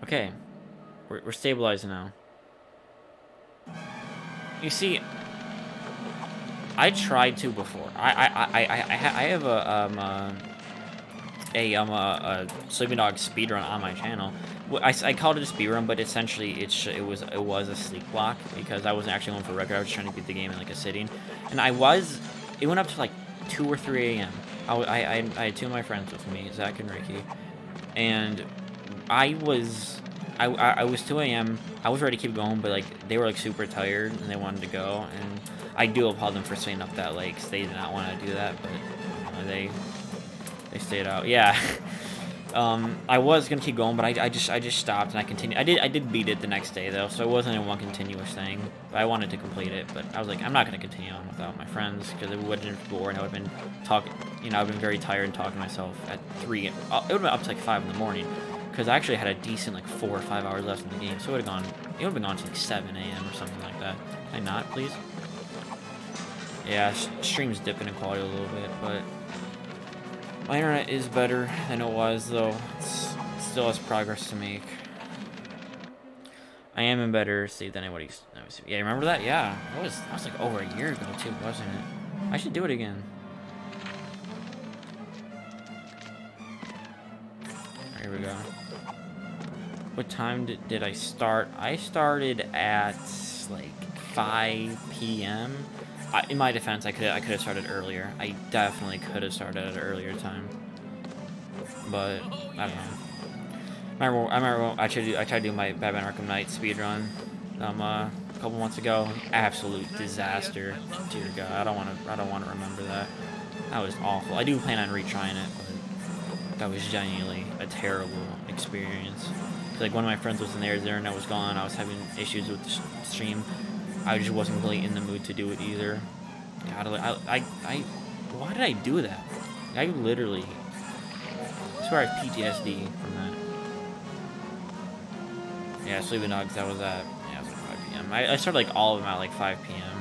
Okay. We're stabilizing now. You see, I tried to before. I have a Sleeping Dog speedrun on my channel. I called it a speedrun, but essentially it was a sleep block because I wasn't actually going for record. I was trying to beat the game in like a sitting, and it went up to like 2 or 3 a.m. I had two of my friends with me, Zach and Ricky, and I was 2 a.m. I was ready to keep going, but like they were like super tired and they wanted to go, and I do applaud them for staying up that late because they did not want to do that, but they stayed out. Yeah. I was gonna keep going, but I just stopped and I continued. I did beat it the next day though, so it wasn't in one continuous thing. But I wanted to complete it, but I was like, I'm not gonna continue on without my friends because it would have been boring. I would have been talking, I've been very tired and talking to myself at 3. It would have been up to like 5 in the morning because I actually had a decent like 4 or 5 hours left in the game, so it would have been gone to like 7 a.m. or something like that. Can I not, please? Yeah, stream's dipping in quality a little bit, but my internet is better than it was, though. It still has progress to make. I am in better state than anybody. Yeah, remember that? Yeah, that was like over a year ago too, wasn't it? I should do it again. Here we go. What time did I start? I started at like 5 p.m. In my defense, I could have started earlier. I definitely could have started at an earlier time, but I don't know. I remember I tried to do my Batman Arkham Knight speedrun a couple months ago. Absolute disaster. Dear God, I don't want to remember that. That was awful. I do plan on retrying it, but that was genuinely a terrible experience. Like one of my friends was in there, their internet was gone. I was having issues with the stream. I just wasn't really in the mood to do it either. God, why did I do that? I literally swear I have PTSD from that. Yeah, Sleeping Dogs, that was at, yeah, it was like 5 p.m. I started like all of them at like 5 p.m.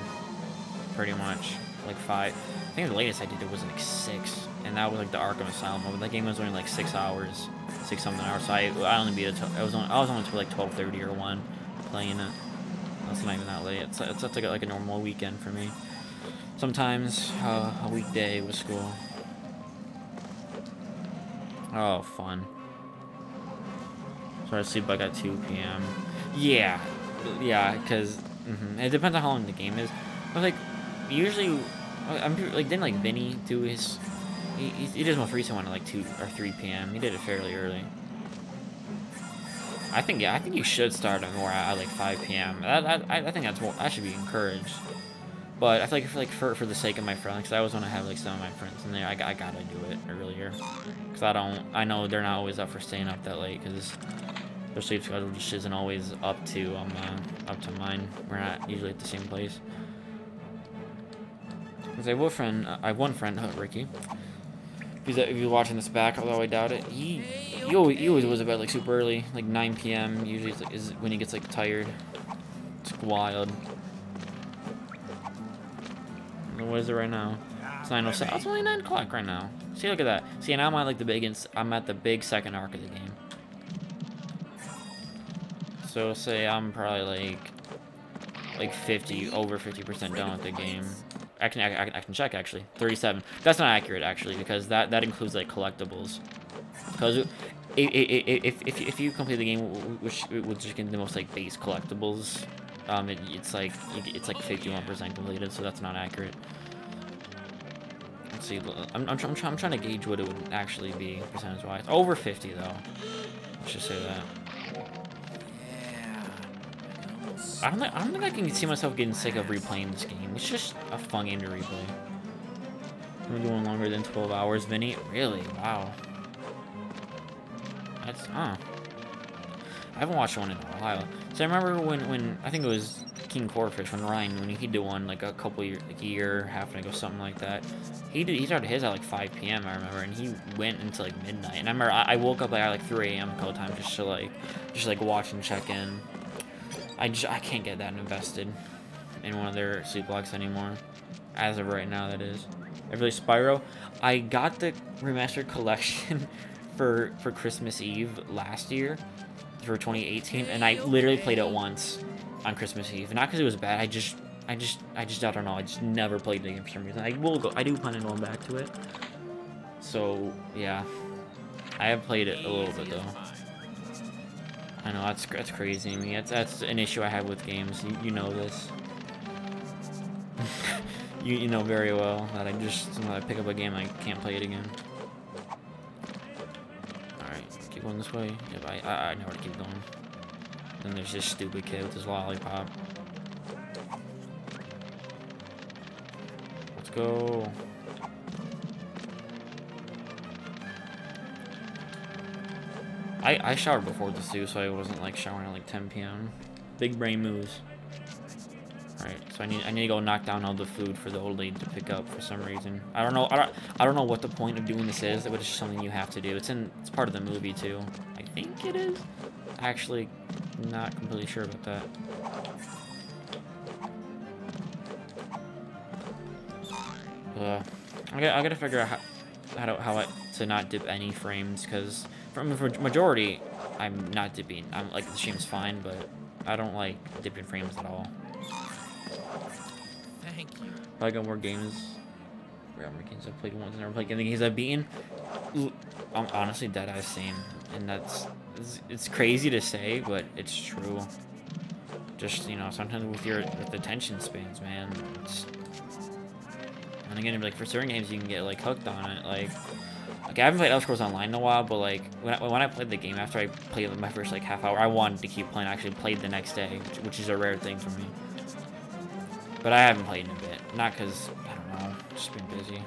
Pretty much. Like 5. I think the latest I did was like 6. And that was like the Arkham Asylum mode. That game was only like 6 hours. 6 something hours. So I only beat it. I was on until like 12:30 or 1 playing it. That's not even that late. It's like a normal weekend for me. Sometimes a weekday with school. Oh, fun. So I sleep like at 2 p.m. Yeah, because it depends on how long the game is. But like usually, didn't like Vinny do his? He did his most recent one at like 2 or 3 p.m. He did it fairly early. I think you should start it more at like 5 p.m. I think that should be encouraged. But I feel like for the sake of my friends, because I always want to have like some of my friends in there, I gotta do it earlier. Because I know they're not always up for staying up that late, because their sleep schedule just isn't always up to mine. We're not usually at the same place. Because I have one friend, Ricky. If you're watching this back, although I doubt it, he always was about like super early, like 9 p.m. Usually is when he gets like tired. It's wild. What is it right now? It's 9:07. Oh, it's only 9 o'clock right now. See, look at that. See, now I'm at like I'm at the big second arc of the game. So say I'm probably like over 50% done with the game. I can check actually. 37. That's not accurate actually, because that includes like collectibles. Because if you complete the game which just get the most like base collectibles, it's like 51% completed, so that's not accurate. Let's see. I'm trying to gauge what it would actually be percentage wise. Over 50 though. Let's just say that. I don't think I can see myself getting sick of replaying this game. It's just a fun game to replay. We're going longer than 12 hours, Vinny. Really? Wow. That's I haven't watched one in a while. So I remember when I think it was King Corfish, when he did one like a year, half ago, something like that. He started his at like 5 p.m. I remember, and he went into like midnight. And I remember I woke up at like 3 a.m. a couple times just to watch and check in. I can't get that invested in one of their sleep blocks anymore, as of right now. That is. I really Spyro. I got the remastered collection for Christmas Eve last year, for 2018, and I literally played it once on Christmas Eve. Not because it was bad. I just don't know. I just never played the game for some reason. I do plan on going back to it. So yeah, I have played it a little bit though. I know that's crazy. I mean, that's an issue I have with games. You know this. you know very well that when I pick up a game, I can't play it again. All right, keep going this way. Yep, I know where to keep going. Then there's this stupid kid with his lollipop. Let's go. I showered before this too, so I wasn't like showering at like 10 p.m. Big brain moves. Alright, so I need to go knock down all the food for the old lady to pick up for some reason. I don't know what the point of doing this is, but it's just something you have to do. It's part of the movie too. I think it is. Actually, not completely sure about that. I gotta figure out how to not dip any frames, because for majority I'm not dipping. I'm like, the stream's fine, but I don't like dipping frames at all. Thank you. I got more games. More games I've played once, never played any games I've beaten. I'm honestly dead-eyes same, and it's crazy to say, but it's true. Just, you know, sometimes with attention spans, man. And again, like, for certain games you can get like hooked on it. Like I haven't played Elder Scrolls Online in a while, but like when I played the game, after I played my first like half hour, I wanted to keep playing. I actually played the next day, which is a rare thing for me. But I haven't played in a bit, not because I don't know, just been busy,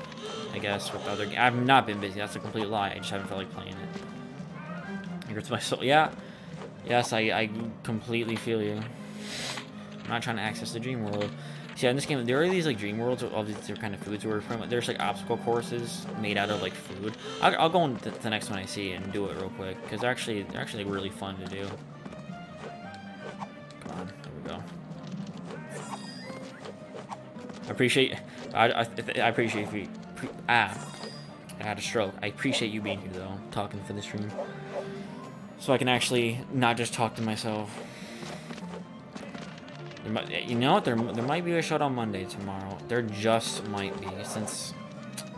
I guess, with other games. I've not been busy. That's a complete lie. I just haven't felt like playing it. It hurts my soul. Yeah, yes, I completely feel you. I'm not trying to access the dream world. See, in this game, there are these like dream worlds with all these different kind of foods. Where there's like obstacle courses made out of like food. I'll go on the next one I see and do it real quick, because they're actually like, really fun to do. Come on, there we go. I appreciate you. I had a stroke. I appreciate you being here though, talking for the stream, so I can actually not just talk to myself. You know what? There might be a shot on Monday tomorrow. There just might be, since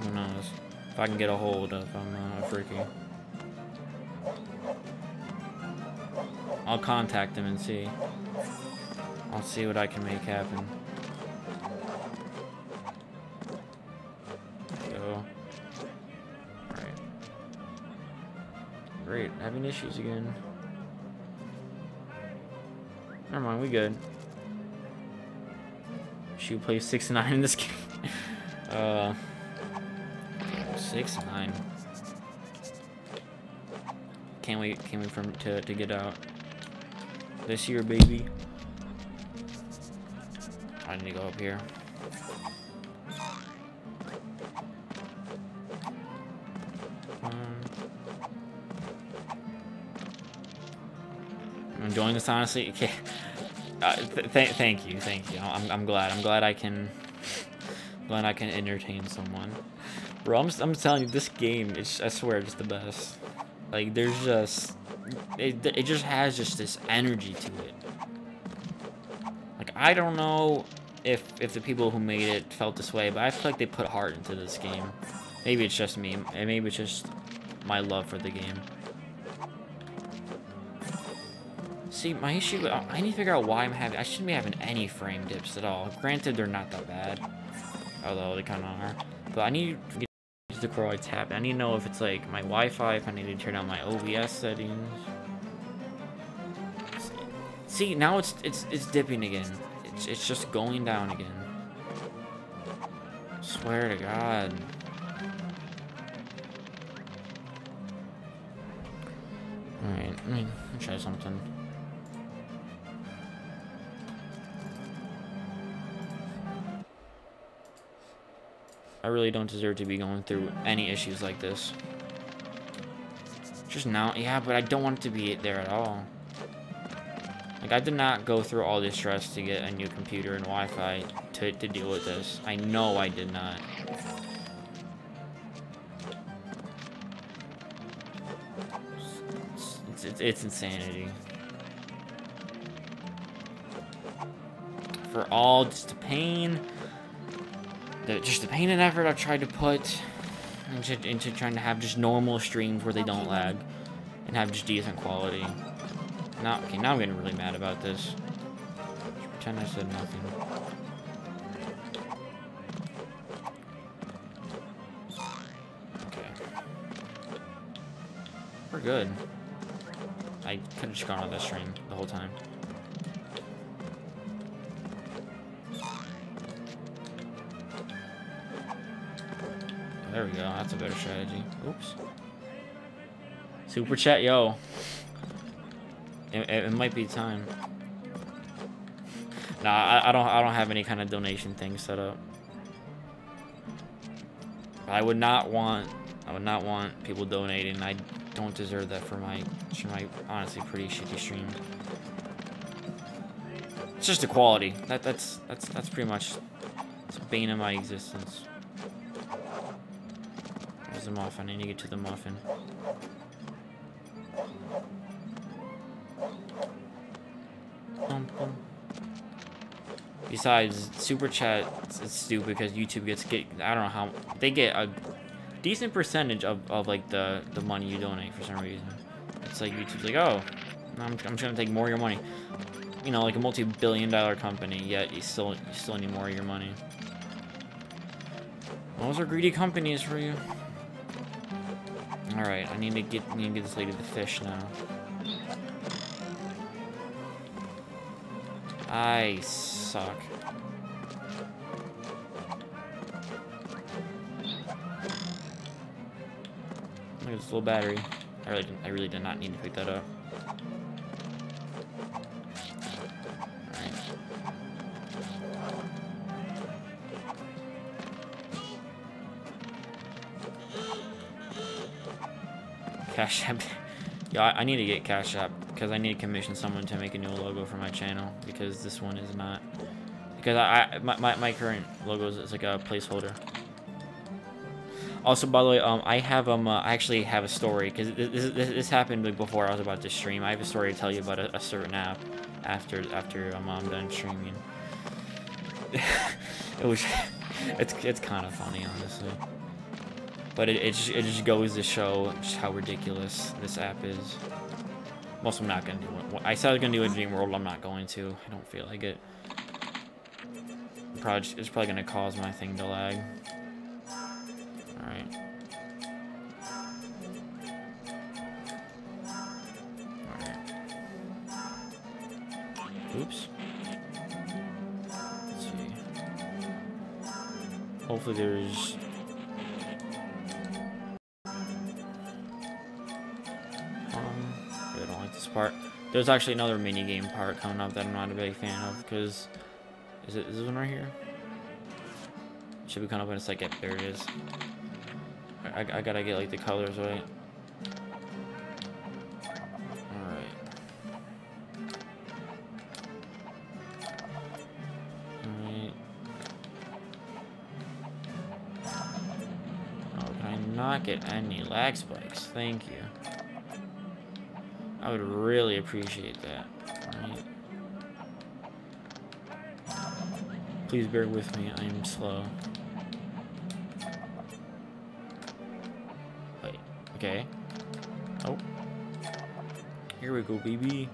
who knows if I can get a hold of Freaky. I'll contact him and see. I'll see what I can make happen. Go. Alright. Great. Having issues again. Never mind, we good. She plays 6-9 in this game. 6-9. Can't wait for him to get out. This year, baby. I need to go up here. I'm enjoying this, honestly. Okay. Thank you. I'm glad I can entertain someone. Bro, I'm telling you, this game is, I swear, just the best. Like, there's just it just has just this energy to it. Like, I don't know if the people who made it felt this way, but I feel like they put heart into this game. Maybe it's just me, and maybe it's just my love for the game. See, my issue, I need to figure out why I shouldn't be having any frame dips at all. Granted, they're not that bad, although they kind of are. But I need to get to the Croy tab. I need to know if it's like my Wi-Fi, if I need to turn on my OBS settings. See, now it's dipping again. It's just going down again. Swear to God. Alright, let me try something. I really don't deserve to be going through any issues like this. Just now, yeah, but I don't want it to be there at all. Like, I did not go through all this stress to get a new computer and Wi-Fi to deal with this. I know I did not. It's insanity. For all just the pain, just the pain and effort I've tried to put into trying to have just normal streams where they don't lag and have just decent quality. Now, okay, now I'm getting really mad about this. Just pretend I said nothing. Okay. We're good. I could have just gone on that stream the whole time. There we go. That's a better strategy. Oops. Super chat, yo. It might be time. Nah, I don't have any kind of donation thing set up. But I would not want people donating. I don't deserve that for my honestly pretty shitty streams. It's just the quality. That's pretty much the bane of my existence. Where's the muffin? I need to get to the muffin. Besides, super chat is stupid because YouTube I don't know how they get a decent percentage of like the money you donate for some reason. It's like YouTube's like, oh, I'm just gonna take more of your money. You know, like a multi-billion-dollar company, yet you still need more of your money. Those are greedy companies for you. All right, I need to get this lady the fish now. I suck. Look at this little battery. I really did not need to pick that up. Alright. Cash App. Yeah, I need to get Cash App because I need to commission someone to make a new logo for my channel because this one is not. Because my current logo is like a placeholder. Also, by the way, I actually have a story because this happened like before I was about to stream. I have a story to tell you about a certain app after I'm done streaming. It's kind of funny, honestly. But it just goes to show just how ridiculous this app is. Most I'm not gonna do it. I said I was gonna do a Dream World. I'm not going to. I don't feel like it. It's probably gonna cause my thing to lag. All right. Oops. Let's see. Hopefully there's... I don't like this part. There's actually another minigame part coming up that I'm not a big fan of, because... Is this one right here? Should be kind of when it's like, yep, there it is. I gotta get like the colors right. Alright. Alright. Oh, can I not get any lag spikes? Thank you. I would really appreciate that. Alright. Please bear with me, I am slow. Wait, okay. Oh. Here we go, baby.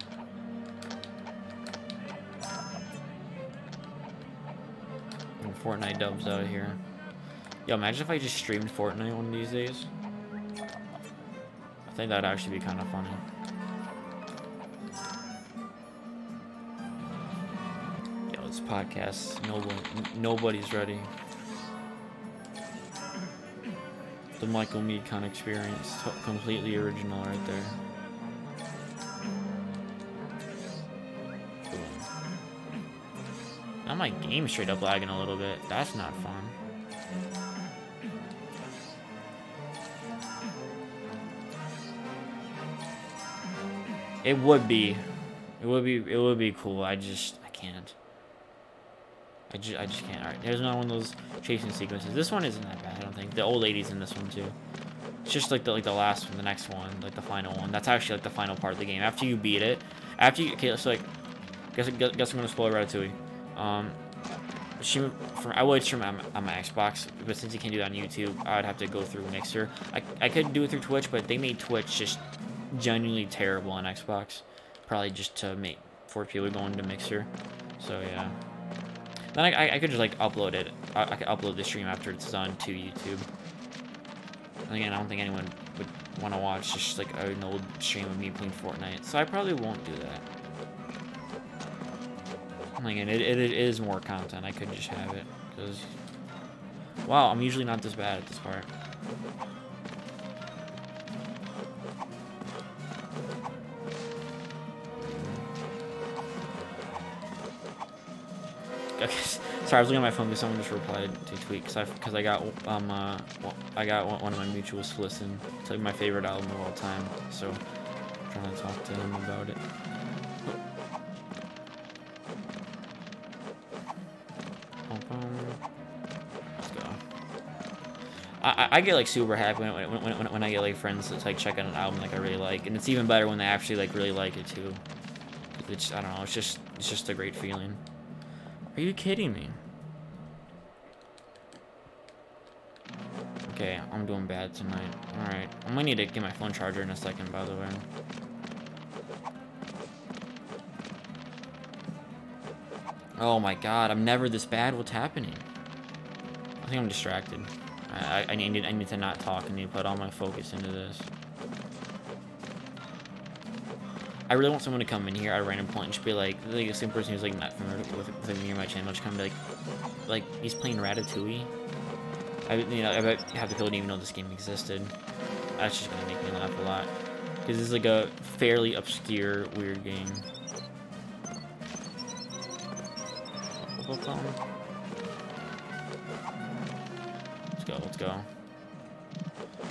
And Fortnite dubs out here. Yo, imagine if I just streamed Fortnite one of these days. I think that'd actually be kind of funny. Podcast, nobody's ready. The MIKON experience, completely original right there. Boom. Now my game's straight up lagging a little bit. That's not fun. It would be cool. I can't. I just can't. Alright, there's not one of those chasing sequences. This one isn't that bad, I don't think. The old lady's in this one too. It's just like the last one, the next one, like the final one. That's actually like the final part of the game. After you beat it, okay, so like, guess I'm gonna spoil Ratatouille. I would stream on my Xbox, but since you can't do that on YouTube, I would have to go through Mixer. I could do it through Twitch, but they made Twitch just genuinely terrible on Xbox. Probably just to for people going to Mixer. So yeah. Then I could just like upload it. I could upload the stream after it's done to YouTube. And again, I don't think anyone would want to watch just like an old stream of me playing Fortnite. So I probably won't do that. And again, it is more content. I could just have it. Because, wow, I'm usually not this bad at this part. Okay, sorry, I was looking at my phone because someone just replied to a tweet because I got one of my mutuals to listen to like my favorite album of all time, so I'm trying to talk to him about it. Let's go. I get like super happy when I get like friends to like check out an album like I really like, and it's even better when they actually like really like it too. It's, I don't know, it's just a great feeling. Are you kidding me? Okay, I'm doing bad tonight. Alright. I'm gonna need to get my phone charger in a second, by the way. Oh my god, I'm never this bad. What's happening? I think I'm distracted. I need to not talk. I need to put all my focus into this. I really want someone to come in here at a random point and just be like the same person who's like not familiar with me or my channel, just come and be like he's playing Ratatouille. I bet half the people didn't even know this game existed. That's just gonna make me laugh a lot because it's like a fairly obscure, weird game. Let's go.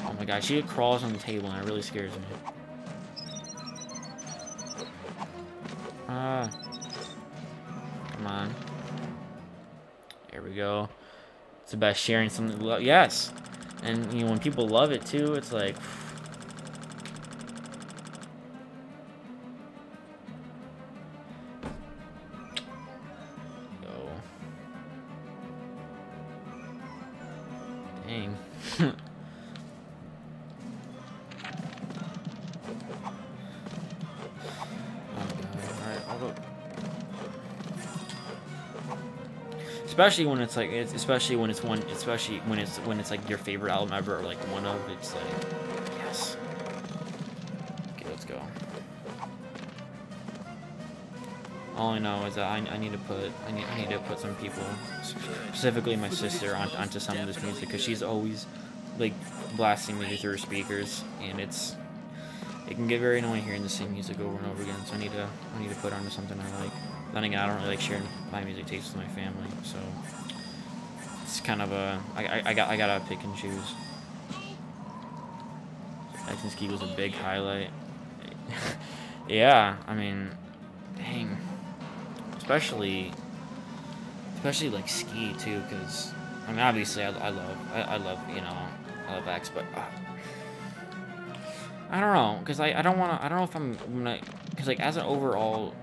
Oh my god, she crawls on the table and it really scares me. Come on. There we go. It's about sharing something. Yes, and you know when people love it too, it's like. Go. Dang. Especially when it's like, especially when it's like your favorite album ever, or like one of, it's like, yes. Okay, let's go. All I know is that I need to put some people, specifically my sister, onto some of this music because she's always like blasting me through her speakers, and it can get very annoying hearing the same music over and over again. So I need to put onto something I like. Then again, I don't really like sharing my music tastes with my family, so it's kind of I gotta pick and choose. Action ski was a big highlight. Yeah, I mean, dang. Especially like ski too, because I mean obviously I love you know I love X, but I don't know, because I don't know if I'm gonna, because like as an overall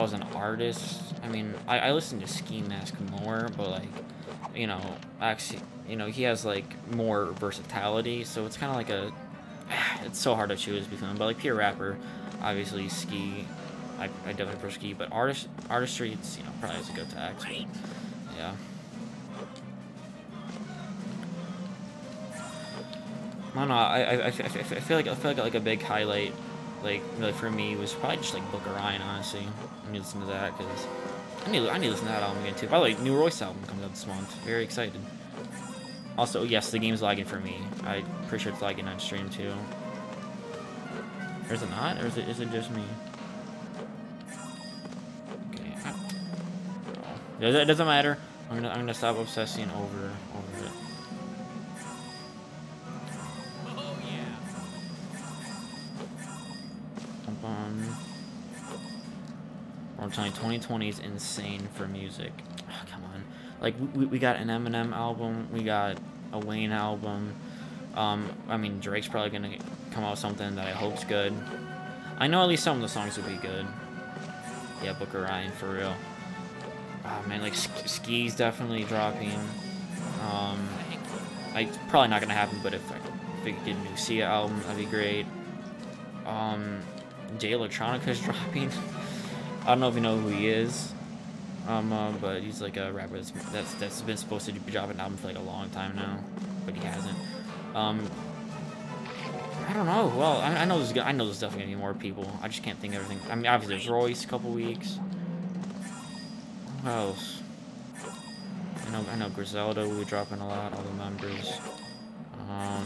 as an artist, I mean I listen to Ski Mask more, but like you know actually you know he has like more versatility, so it's kind of like it's so hard to choose between them. But like pure rapper, obviously Ski. I definitely prefer Ski, but artistry, it's, you know, probably has to go to X. But, yeah. I don't know. I feel like a big highlight, like for me, was probably just like Book of Ryan. Honestly, I need to listen to that because I need to listen to that album again too. By the way, new Royce album comes out this month. Very excited. Also, yes, the game's lagging for me. I'm pretty sure it's lagging on stream too. Or is it not? Or is it just me? It doesn't matter. I'm gonna stop obsessing over it. Oh yeah. I'm telling you, 2020 is insane for music. Oh, come on. Like we got an Eminem album, we got a Wayne album. I mean Drake's probably gonna come out with something that I hope's good. I know at least some of the songs will be good. Yeah, Book of Ryan for real. Oh man, like Ski's definitely dropping. It's probably not gonna happen, but if we could get a new Sia album, that'd be great. Jay Electronica's dropping. I don't know if you know who he is. But he's like a rapper that's been supposed to be dropping an album for like a long time now, but he hasn't. I don't know. Well, I know there's definitely gonna be more people. I just can't think of everything. I mean, obviously there's Royce, a couple weeks. Who else? I know Griselda will be dropping a lot. All the members. Oh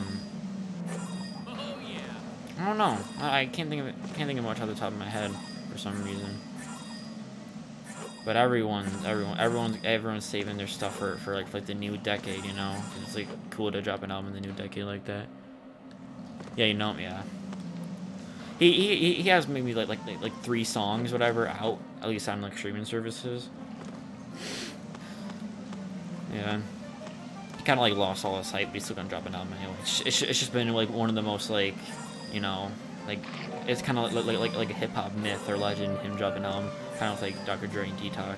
yeah. I don't know. I can't think of it. Can't think of much off the top of my head for some reason. But everyone's saving their stuff for like the new decade, you know? 'Cause it's like cool to drop an album in the new decade like that. Yeah, you know, yeah. He has maybe like 3 songs, whatever, out at least on like streaming services. Yeah. He kind of like lost all his hype, but he's still gonna drop an album anyway. It's just been like one of the most like, you know, like it's kind of like a hip hop myth or legend. Him dropping an album, kind of like Dr. Dre and Detox.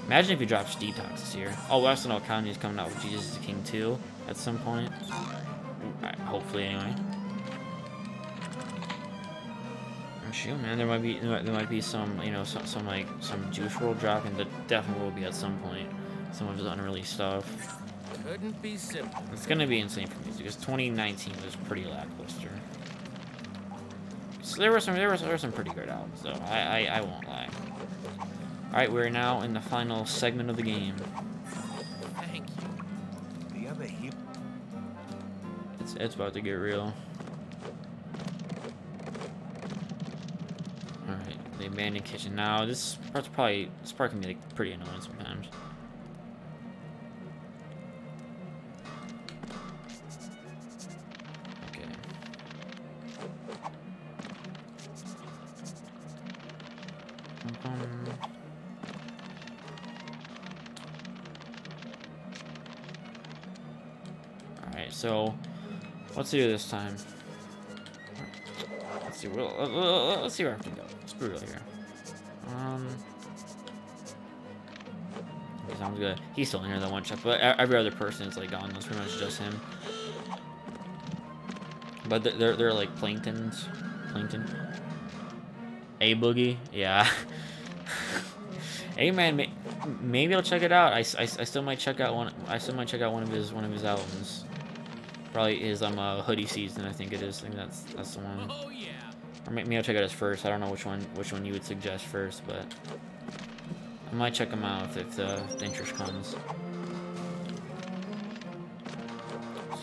Imagine if he drops Detox this year. Oh, we also know Kanye's coming out with Jesus is King 2 at some point. Hopefully, anyway. Shoot, man, there might be some, you know, some Juice WRLD dropping. That definitely will be at some point. Some of his unreleased stuff. Couldn't be simple. It's gonna be insane for music because 2019 was pretty lackluster. So there were some pretty great albums though. I won't lie. All right, we're now in the final segment of the game. Thank you. The other hip. It's about to get real. All right, the abandoned kitchen. Now this part can be like pretty annoying sometimes. Alright, so let's do this time. Let's see. Let's see where I can go. Let's be real here. Okay, sounds good. He's still in here, that one shot, but every other person is like gone. That's pretty much just him. But they're like planktons. Plankton. A Boogie, yeah. Hey man, maybe I'll check it out. I still might check out one. I still might check out one of his albums. Probably his Hoodie Season. I think it is. I think that's the one. Oh yeah. Or maybe I'll check out his first. I don't know which one you would suggest first, but I might check him out if the interest comes. Let's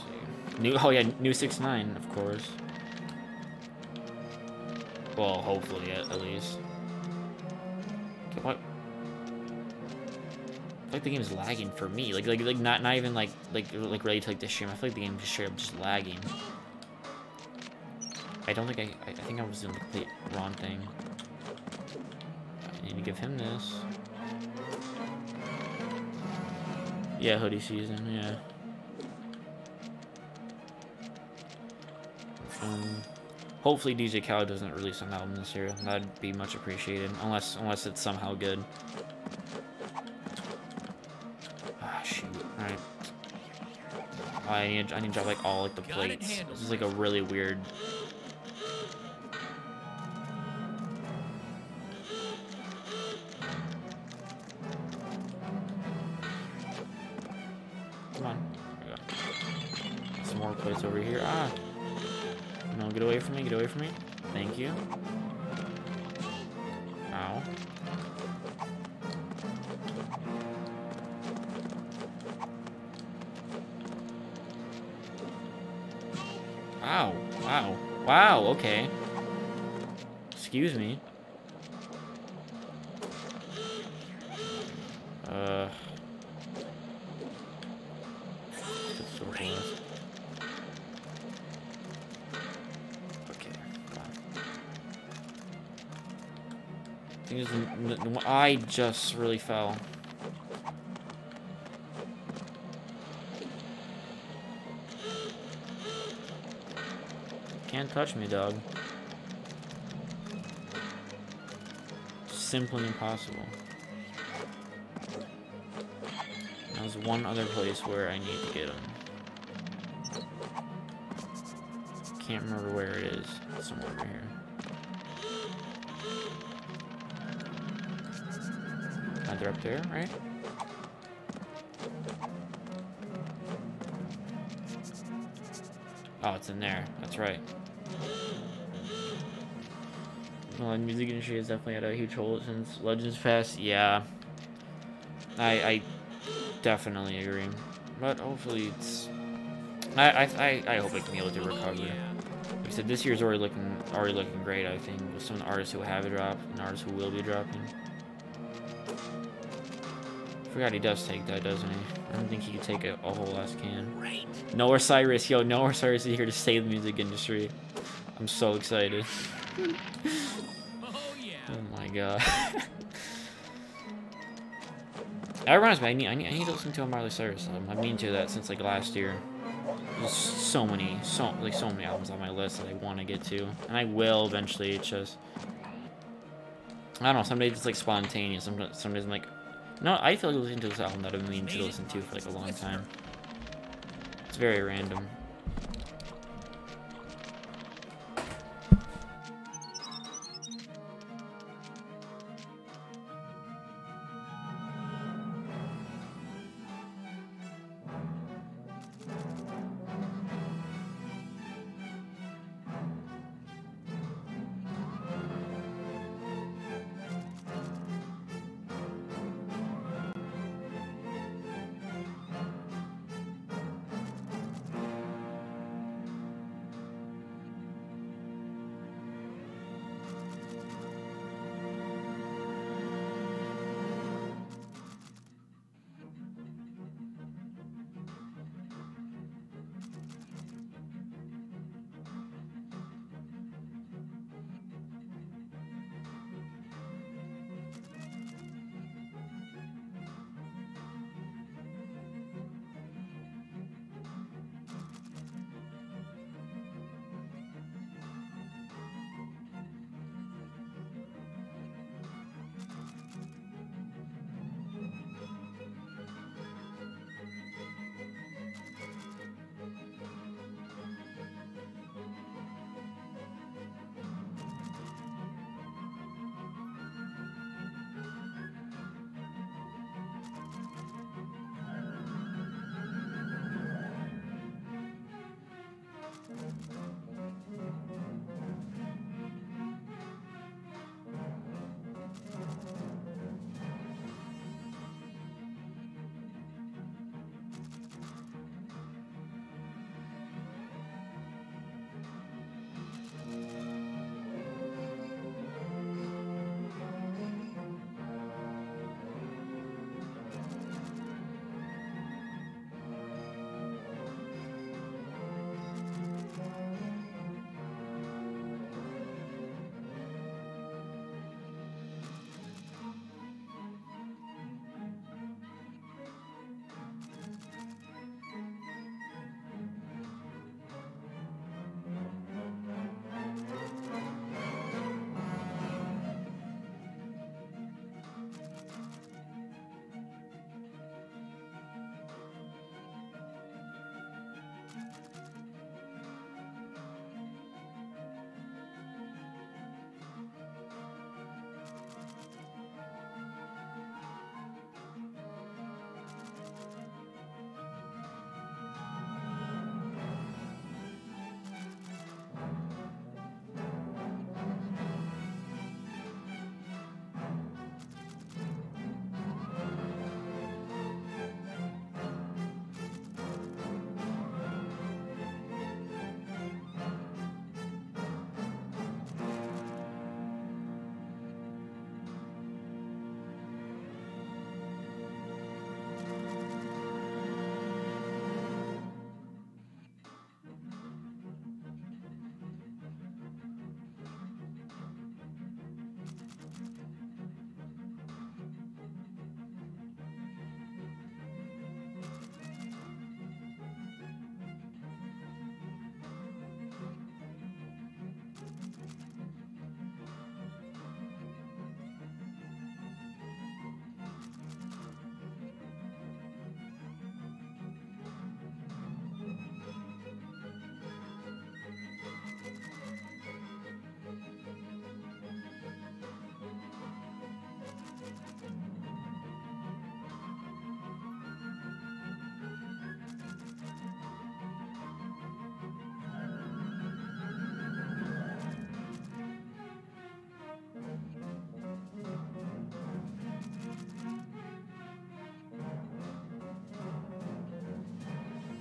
see. Oh yeah, new 6ix9ine, of course. Well, hopefully at least. Okay, what? I feel like the game's lagging for me. Like not even like ready to like the stream. I feel like the game just straight up just lagging. I don't think I think I was doing the complete wrong thing. I need to give him this. Yeah, hoodie season, yeah. Hopefully DJ Khaled doesn't release an album this year. That'd be much appreciated. Unless it's somehow good. Ah, shoot. Alright. I need to drop like all like the plates. This is like a really weird. Come on. There we go. Some more plates over here. Ah. No, get away from me, get away from me. Thank you. Ow. Ow. Wow. Wow, okay. Excuse me. I just really fell. Can't touch me, dog. Simply impossible. There's one other place where I need to get him. Can't remember where it is. It's somewhere over here. They're up there, right? Oh, it's in there. That's right. Well, the music industry has definitely had a huge hold since Legends Pass. Yeah, I definitely agree. But hopefully it's. I hope I can be able to recover. Like I said, this year's already looking great. I think with some of the artists who have dropped and artists who will be dropping. Forgot he does take that, doesn't he? I don't think he could take a whole last can. No Osiris, yo, no Osiris is here to save the music industry. I'm so excited. Oh my god. That reminds me, I need to listen to a Miley Cyrus album. I've been to that since like last year. There's so many albums on my list that I want to get to, and I will eventually. It's just I don't know. Some days it's like spontaneous. Some days I'm like. No, I feel like listening to this album that I've been meaning to listen to for like a long time. It's very random.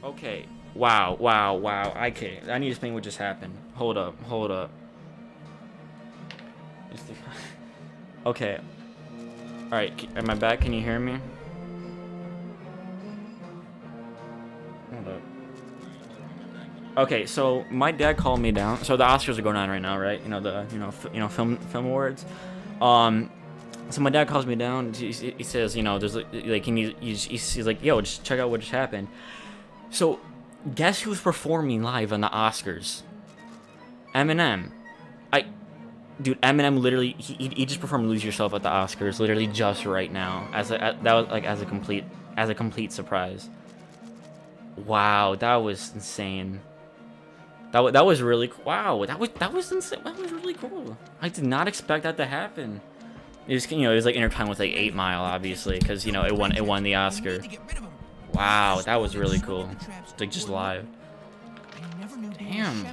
Okay. Wow, wow, wow. I can't. I need to explain what just happened. Hold up, hold up. Okay. Alright, am I back? Can you hear me? Hold up. Okay, so my dad called me down. So the Oscars are going on right now, right? You know the film awards. So my dad calls me down. He says, you know, there's like he's like, yo, just check out what just happened. So, guess who's performing live on the Oscars? Eminem. Dude, Eminem literally he just performed "Lose Yourself" at the Oscars, literally just right now. That was like as a complete surprise. Wow, that was insane. That was really wow. That was insane. That was really cool. I did not expect that to happen. It was, you know, it was like intertwined with like 8 Mile, obviously, because you know it won the Oscar. Wow, that was really cool. Like just live. Damn.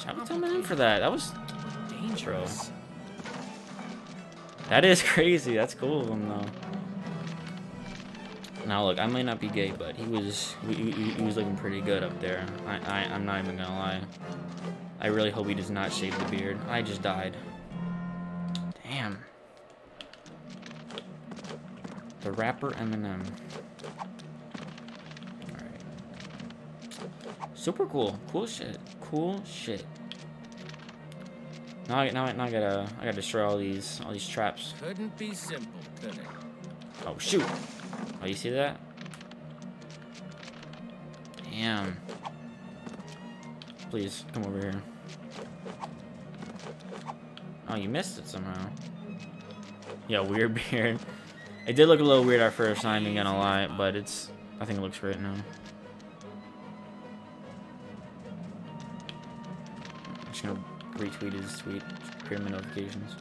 Shout out to Eminem for that. That was dangerous. That is crazy. That's cool of him though. Now look, I might not be gay, but he was looking pretty good up there. I'm not even gonna lie. I really hope he does not shave the beard. I just died. Damn. The rapper Eminem. Alright. Super cool. Cool shit. Cool shit. Now I gotta destroy all these traps. Couldn't be simple, could it? Oh shoot. Oh, you see that? Damn. Please, come over here. Oh, you missed it somehow. Yeah, weird beard. It did look a little weird at first, not even gonna lie, but I think it looks great now. I'm just gonna retweet his tweet, create my notifications.